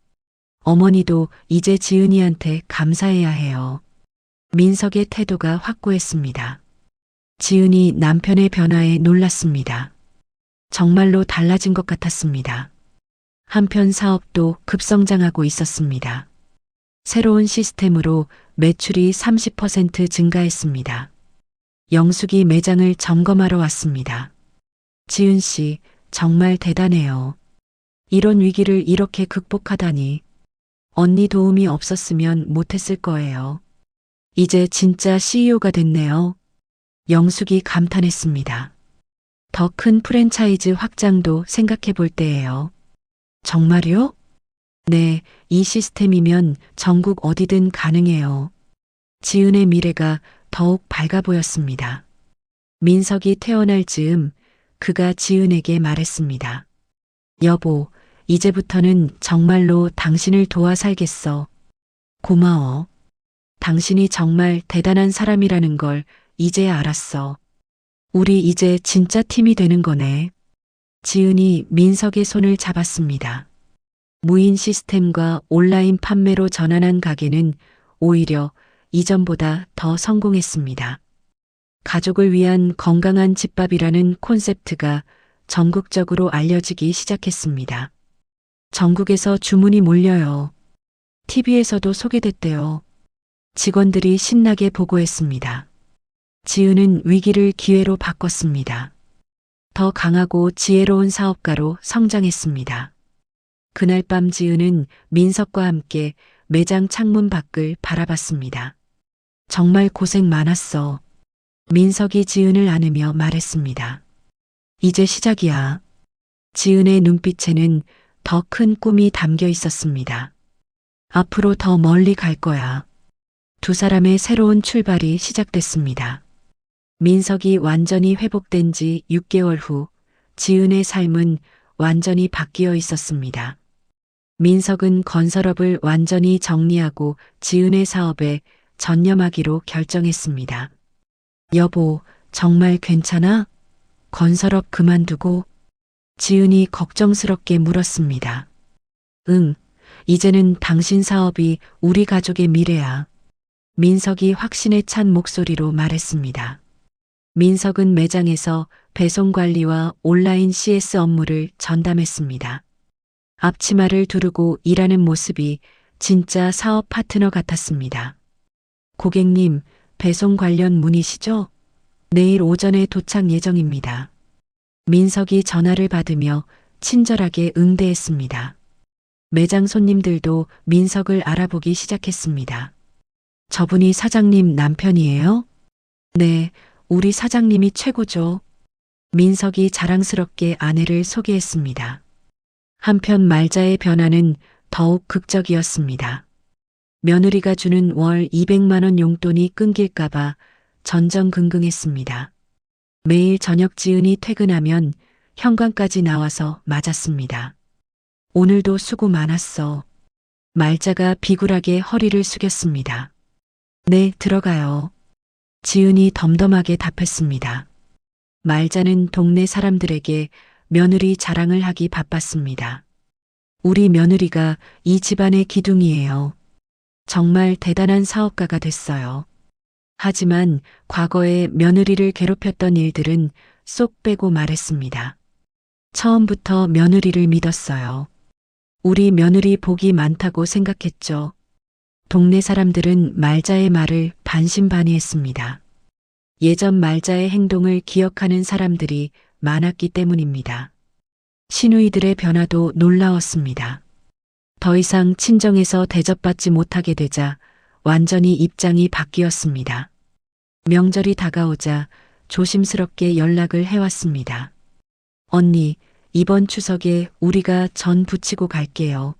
[SPEAKER 1] 어머니도 이제 지은이한테 감사해야 해요. 민석의 태도가 확고했습니다. 지은이 남편의 변화에 놀랐습니다. 정말로 달라진 것 같았습니다. 한편 사업도 급성장하고 있었습니다. 새로운 시스템으로 매출이 30% 증가했습니다. 영숙이 매장을 점검하러 왔습니다. 지은 씨, 정말 대단해요. 이런 위기를 이렇게 극복하다니. 언니 도움이 없었으면 못했을 거예요. 이제 진짜 CEO가 됐네요. 영숙이 감탄했습니다. 더 큰 프랜차이즈 확장도 생각해 볼 때예요. 정말요? 네, 이 시스템이면 전국 어디든 가능해요. 지은의 미래가 더욱 밝아 보였습니다. 민석이 태어날 즈음 그가 지은에게 말했습니다. 여보, 이제부터는 정말로 당신을 도와 살겠어. 고마워. 당신이 정말 대단한 사람이라는 걸 이제야 알았어. 우리 이제 진짜 팀이 되는 거네. 지은이 민석의 손을 잡았습니다. 무인 시스템과 온라인 판매로 전환한 가게는 오히려 이전보다 더 성공했습니다. 가족을 위한 건강한 집밥이라는 콘셉트가 전국적으로 알려지기 시작했습니다. 전국에서 주문이 몰려요. TV에서도 소개됐대요. 직원들이 신나게 보고했습니다. 지은은 위기를 기회로 바꿨습니다. 더 강하고 지혜로운 사업가로 성장했습니다. 그날 밤 지은은 민석과 함께 매장 창문 밖을 바라봤습니다. 정말 고생 많았어. 민석이 지은을 안으며 말했습니다. 이제 시작이야. 지은의 눈빛에는 더 큰 꿈이 담겨 있었습니다. 앞으로 더 멀리 갈 거야. 두 사람의 새로운 출발이 시작됐습니다. 민석이 완전히 회복된 지 6개월 후 지은의 삶은 완전히 바뀌어 있었습니다. 민석은 건설업을 완전히 정리하고 지은의 사업에 전념하기로 결정했습니다. 여보, 정말 괜찮아? 건설업 그만두고? 지은이 걱정스럽게 물었습니다. 응, 이제는 당신 사업이 우리 가족의 미래야. 민석이 확신에 찬 목소리로 말했습니다. 민석은 매장에서 배송 관리와 온라인 CS 업무를 전담했습니다. 앞치마를 두르고 일하는 모습이 진짜 사업 파트너 같았습니다. 고객님, 배송 관련 문의시죠? 내일 오전에 도착 예정입니다. 민석이 전화를 받으며 친절하게 응대했습니다. 매장 손님들도 민석을 알아보기 시작했습니다. 저분이 사장님 남편이에요? 네, 우리 사장님이 최고죠. 민석이 자랑스럽게 아내를 소개했습니다. 한편 말자의 변화는 더욱 극적이었습니다. 며느리가 주는 월 200만 원 용돈이 끊길까봐 전전긍긍했습니다. 매일 저녁 지은이 퇴근하면 현관까지 나와서 맞았습니다. 오늘도 수고 많았어. 말자가 비굴하게 허리를 숙였습니다. 네, 들어가요. 지은이 덤덤하게 답했습니다. 말자는 동네 사람들에게 며느리 자랑을 하기 바빴습니다. 우리 며느리가 이 집안의 기둥이에요. 정말 대단한 사업가가 됐어요. 하지만 과거에 며느리를 괴롭혔던 일들은 쏙 빼고 말했습니다. 처음부터 며느리를 믿었어요. 우리 며느리 복이 많다고 생각했죠. 동네 사람들은 말자의 말을 반신반의했습니다. 예전 말자의 행동을 기억하는 사람들이 많았기 때문입니다. 시누이들의 변화도 놀라웠습니다. 더 이상 친정에서 대접받지 못하게 되자 완전히 입장이 바뀌었습니다. 명절이 다가오자 조심스럽게 연락을 해왔습니다. 언니, 이번 추석에 우리가 전 부치고 갈게요.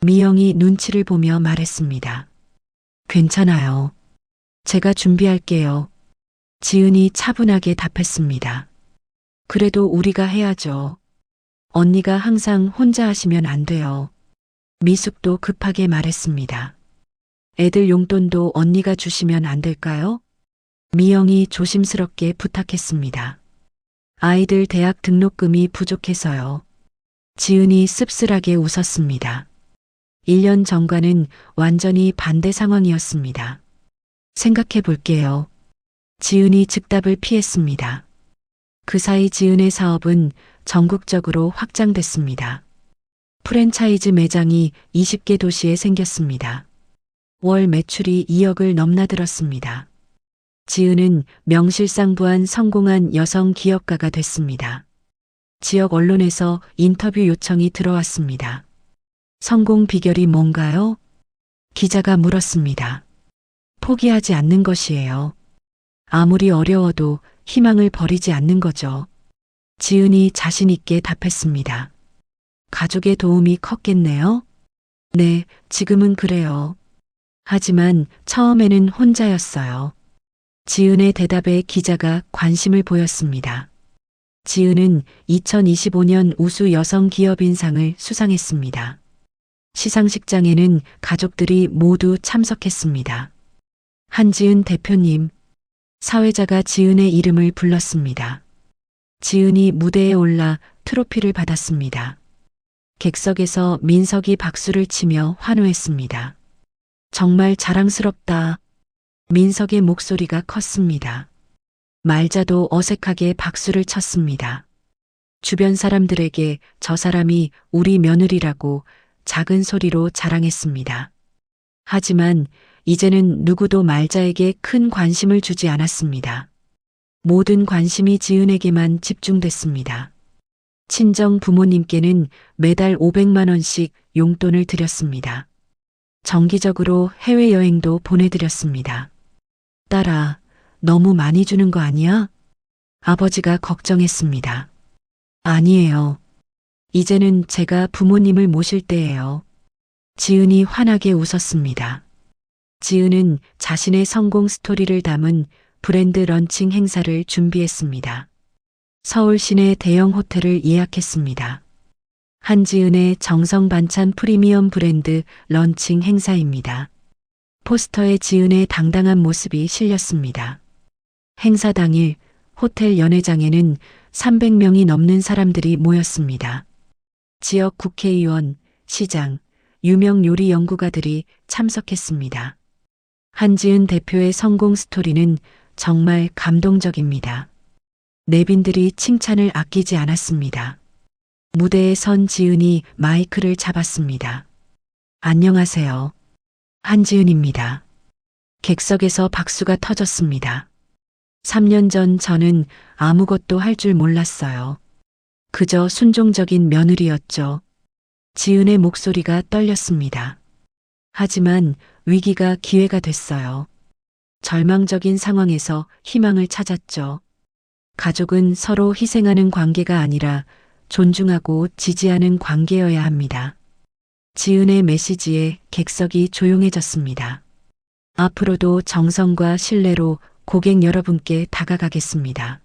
[SPEAKER 1] 미영이 눈치를 보며 말했습니다. 괜찮아요. 제가 준비할게요. 지은이 차분하게 답했습니다. 그래도 우리가 해야죠. 언니가 항상 혼자 하시면 안 돼요. 미숙도 급하게 말했습니다. 애들 용돈도 언니가 주시면 안 될까요? 미영이 조심스럽게 부탁했습니다. 아이들 대학 등록금이 부족해서요. 지은이 씁쓸하게 웃었습니다. 1년 전과는 완전히 반대 상황이었습니다. 생각해 볼게요. 지은이 즉답을 피했습니다. 그 사이 지은의 사업은 전국적으로 확장됐습니다. 프랜차이즈 매장이 20개 도시에 생겼습니다. 월 매출이 2억을 넘나들었습니다. 지은은 명실상부한 성공한 여성 기업가가 됐습니다. 지역 언론에서 인터뷰 요청이 들어왔습니다. 성공 비결이 뭔가요? 기자가 물었습니다. 포기하지 않는 것이에요. 아무리 어려워도 희망을 버리지 않는 거죠. 지은이 자신 있게 답했습니다. 가족의 도움이 컸겠네요? 네, 지금은 그래요. 하지만 처음에는 혼자였어요. 지은의 대답에 기자가 관심을 보였습니다. 지은은 2025년 우수 여성 기업인상을 수상했습니다. 시상식장에는 가족들이 모두 참석했습니다. 한지은 대표님, 사회자가 지은의 이름을 불렀습니다. 지은이 무대에 올라 트로피를 받았습니다. 객석에서 민석이 박수를 치며 환호했습니다. 정말 자랑스럽다. 민석의 목소리가 컸습니다. 말자도 어색하게 박수를 쳤습니다. 주변 사람들에게 저 사람이 우리 며느리라고 작은 소리로 자랑했습니다. 하지만 이제는 누구도 말자에게 큰 관심을 주지 않았습니다. 모든 관심이 지은에게만 집중됐습니다. 친정 부모님께는 매달 500만 원씩 용돈을 드렸습니다. 정기적으로 해외여행도 보내드렸습니다. 딸아, 너무 많이 주는 거 아니야? 아버지가 걱정했습니다. 아니에요. 이제는 제가 부모님을 모실 때예요. 지은이 환하게 웃었습니다. 지은은 자신의 성공 스토리를 담은 브랜드 런칭 행사를 준비했습니다. 서울 시내 대형 호텔을 예약했습니다. 한지은의 정성 반찬 프리미엄 브랜드 런칭 행사입니다. 포스터에 지은의 당당한 모습이 실렸습니다. 행사 당일 호텔 연회장에는 300명이 넘는 사람들이 모였습니다. 지역 국회의원, 시장, 유명 요리 연구가들이 참석했습니다. 한지은 대표의 성공 스토리는 정말 감동적입니다. 내빈들이 칭찬을 아끼지 않았습니다. 무대에 선 지은이 마이크를 잡았습니다. 안녕하세요. 한지은입니다. 객석에서 박수가 터졌습니다. 3년 전 저는 아무것도 할 줄 몰랐어요. 그저 순종적인 며느리였죠. 지은의 목소리가 떨렸습니다. 하지만 위기가 기회가 됐어요. 절망적인 상황에서 희망을 찾았죠. 가족은 서로 희생하는 관계가 아니라 존중하고 지지하는 관계여야 합니다. 지은의 메시지에 객석이 조용해졌습니다. 앞으로도 정성과 신뢰로 고객 여러분께 다가가겠습니다.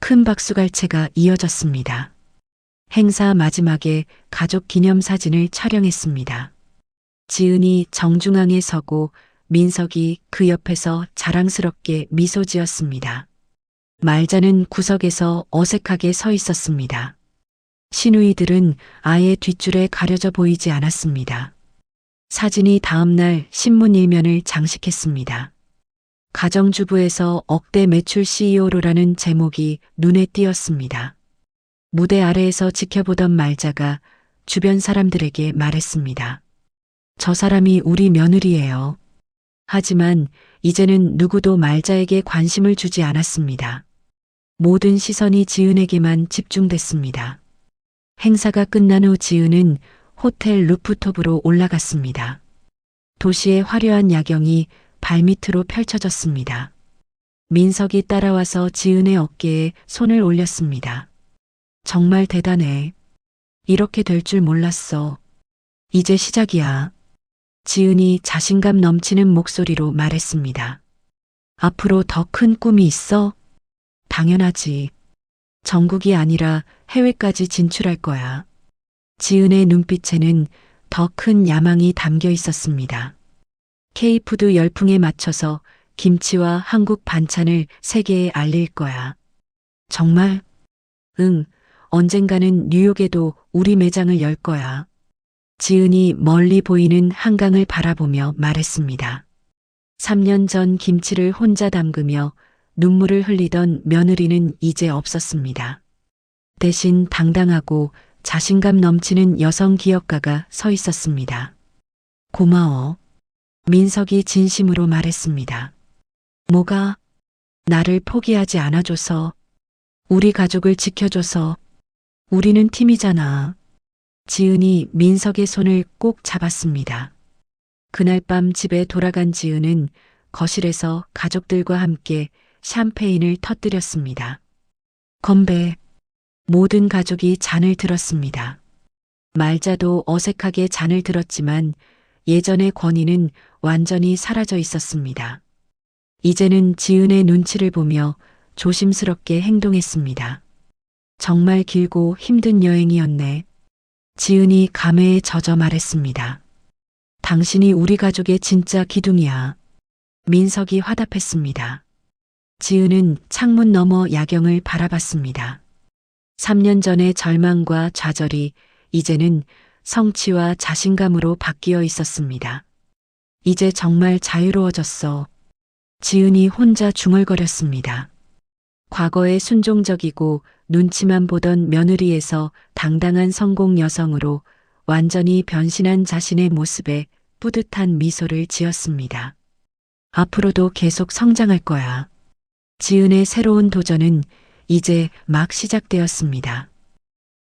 [SPEAKER 1] 큰 박수갈채가 이어졌습니다. 행사 마지막에 가족 기념사진을 촬영했습니다. 지은이 정중앙에 서고 민석이 그 옆에서 자랑스럽게 미소 지었습니다. 말자는 구석에서 어색하게 서 있었습니다. 시누이들은 아예 뒷줄에 가려져 보이지 않았습니다. 사진이 다음날 신문 일면을 장식했습니다. 가정주부에서 억대 매출 CEO로라는 제목이 눈에 띄었습니다. 무대 아래에서 지켜보던 말자가 주변 사람들에게 말했습니다. 저 사람이 우리 며느리예요. 하지만 이제는 누구도 말자에게 관심을 주지 않았습니다. 모든 시선이 지은에게만 집중됐습니다. 행사가 끝난 후 지은은 호텔 루프톱으로 올라갔습니다. 도시의 화려한 야경이 발밑으로 펼쳐졌습니다. 민석이 따라와서 지은의 어깨에 손을 올렸습니다. 정말 대단해. 이렇게 될 줄 몰랐어. 이제 시작이야. 지은이 자신감 넘치는 목소리로 말했습니다. 앞으로 더 큰 꿈이 있어? 당연하지. 전국이 아니라 해외까지 진출할 거야. 지은의 눈빛에는 더 큰 야망이 담겨 있었습니다. K푸드 열풍에 맞춰서 김치와 한국 반찬을 세계에 알릴 거야. 정말? 응, 언젠가는 뉴욕에도 우리 매장을 열 거야. 지은이 멀리 보이는 한강을 바라보며 말했습니다. 3년 전 김치를 혼자 담그며 눈물을 흘리던 며느리는 이제 없었습니다. 대신 당당하고 자신감 넘치는 여성 기업가가 서 있었습니다. 고마워. 민석이 진심으로 말했습니다. 뭐가? 나를 포기하지 않아줘서, 우리 가족을 지켜줘서, 우리는 팀이잖아. 지은이 민석의 손을 꼭 잡았습니다. 그날 밤 집에 돌아간 지은은 거실에서 가족들과 함께 샴페인을 터뜨렸습니다. 건배. 모든 가족이 잔을 들었습니다. 말자도 어색하게 잔을 들었지만 예전의 권위는 완전히 사라져 있었습니다. 이제는 지은의 눈치를 보며 조심스럽게 행동했습니다. 정말 길고 힘든 여행이었네. 지은이 감회에 젖어 말했습니다. 당신이 우리 가족의 진짜 기둥이야. 민석이 화답했습니다. 지은은 창문 너머 야경을 바라봤습니다. 3년 전의 절망과 좌절이 이제는 성취와 자신감으로 바뀌어 있었습니다. 이제 정말 자유로워졌어. 지은이 혼자 중얼거렸습니다. 과거에 순종적이고 눈치만 보던 며느리에서 당당한 성공 여성으로 완전히 변신한 자신의 모습에 뿌듯한 미소를 지었습니다. 앞으로도 계속 성장할 거야. 지은의 새로운 도전은 이제 막 시작되었습니다.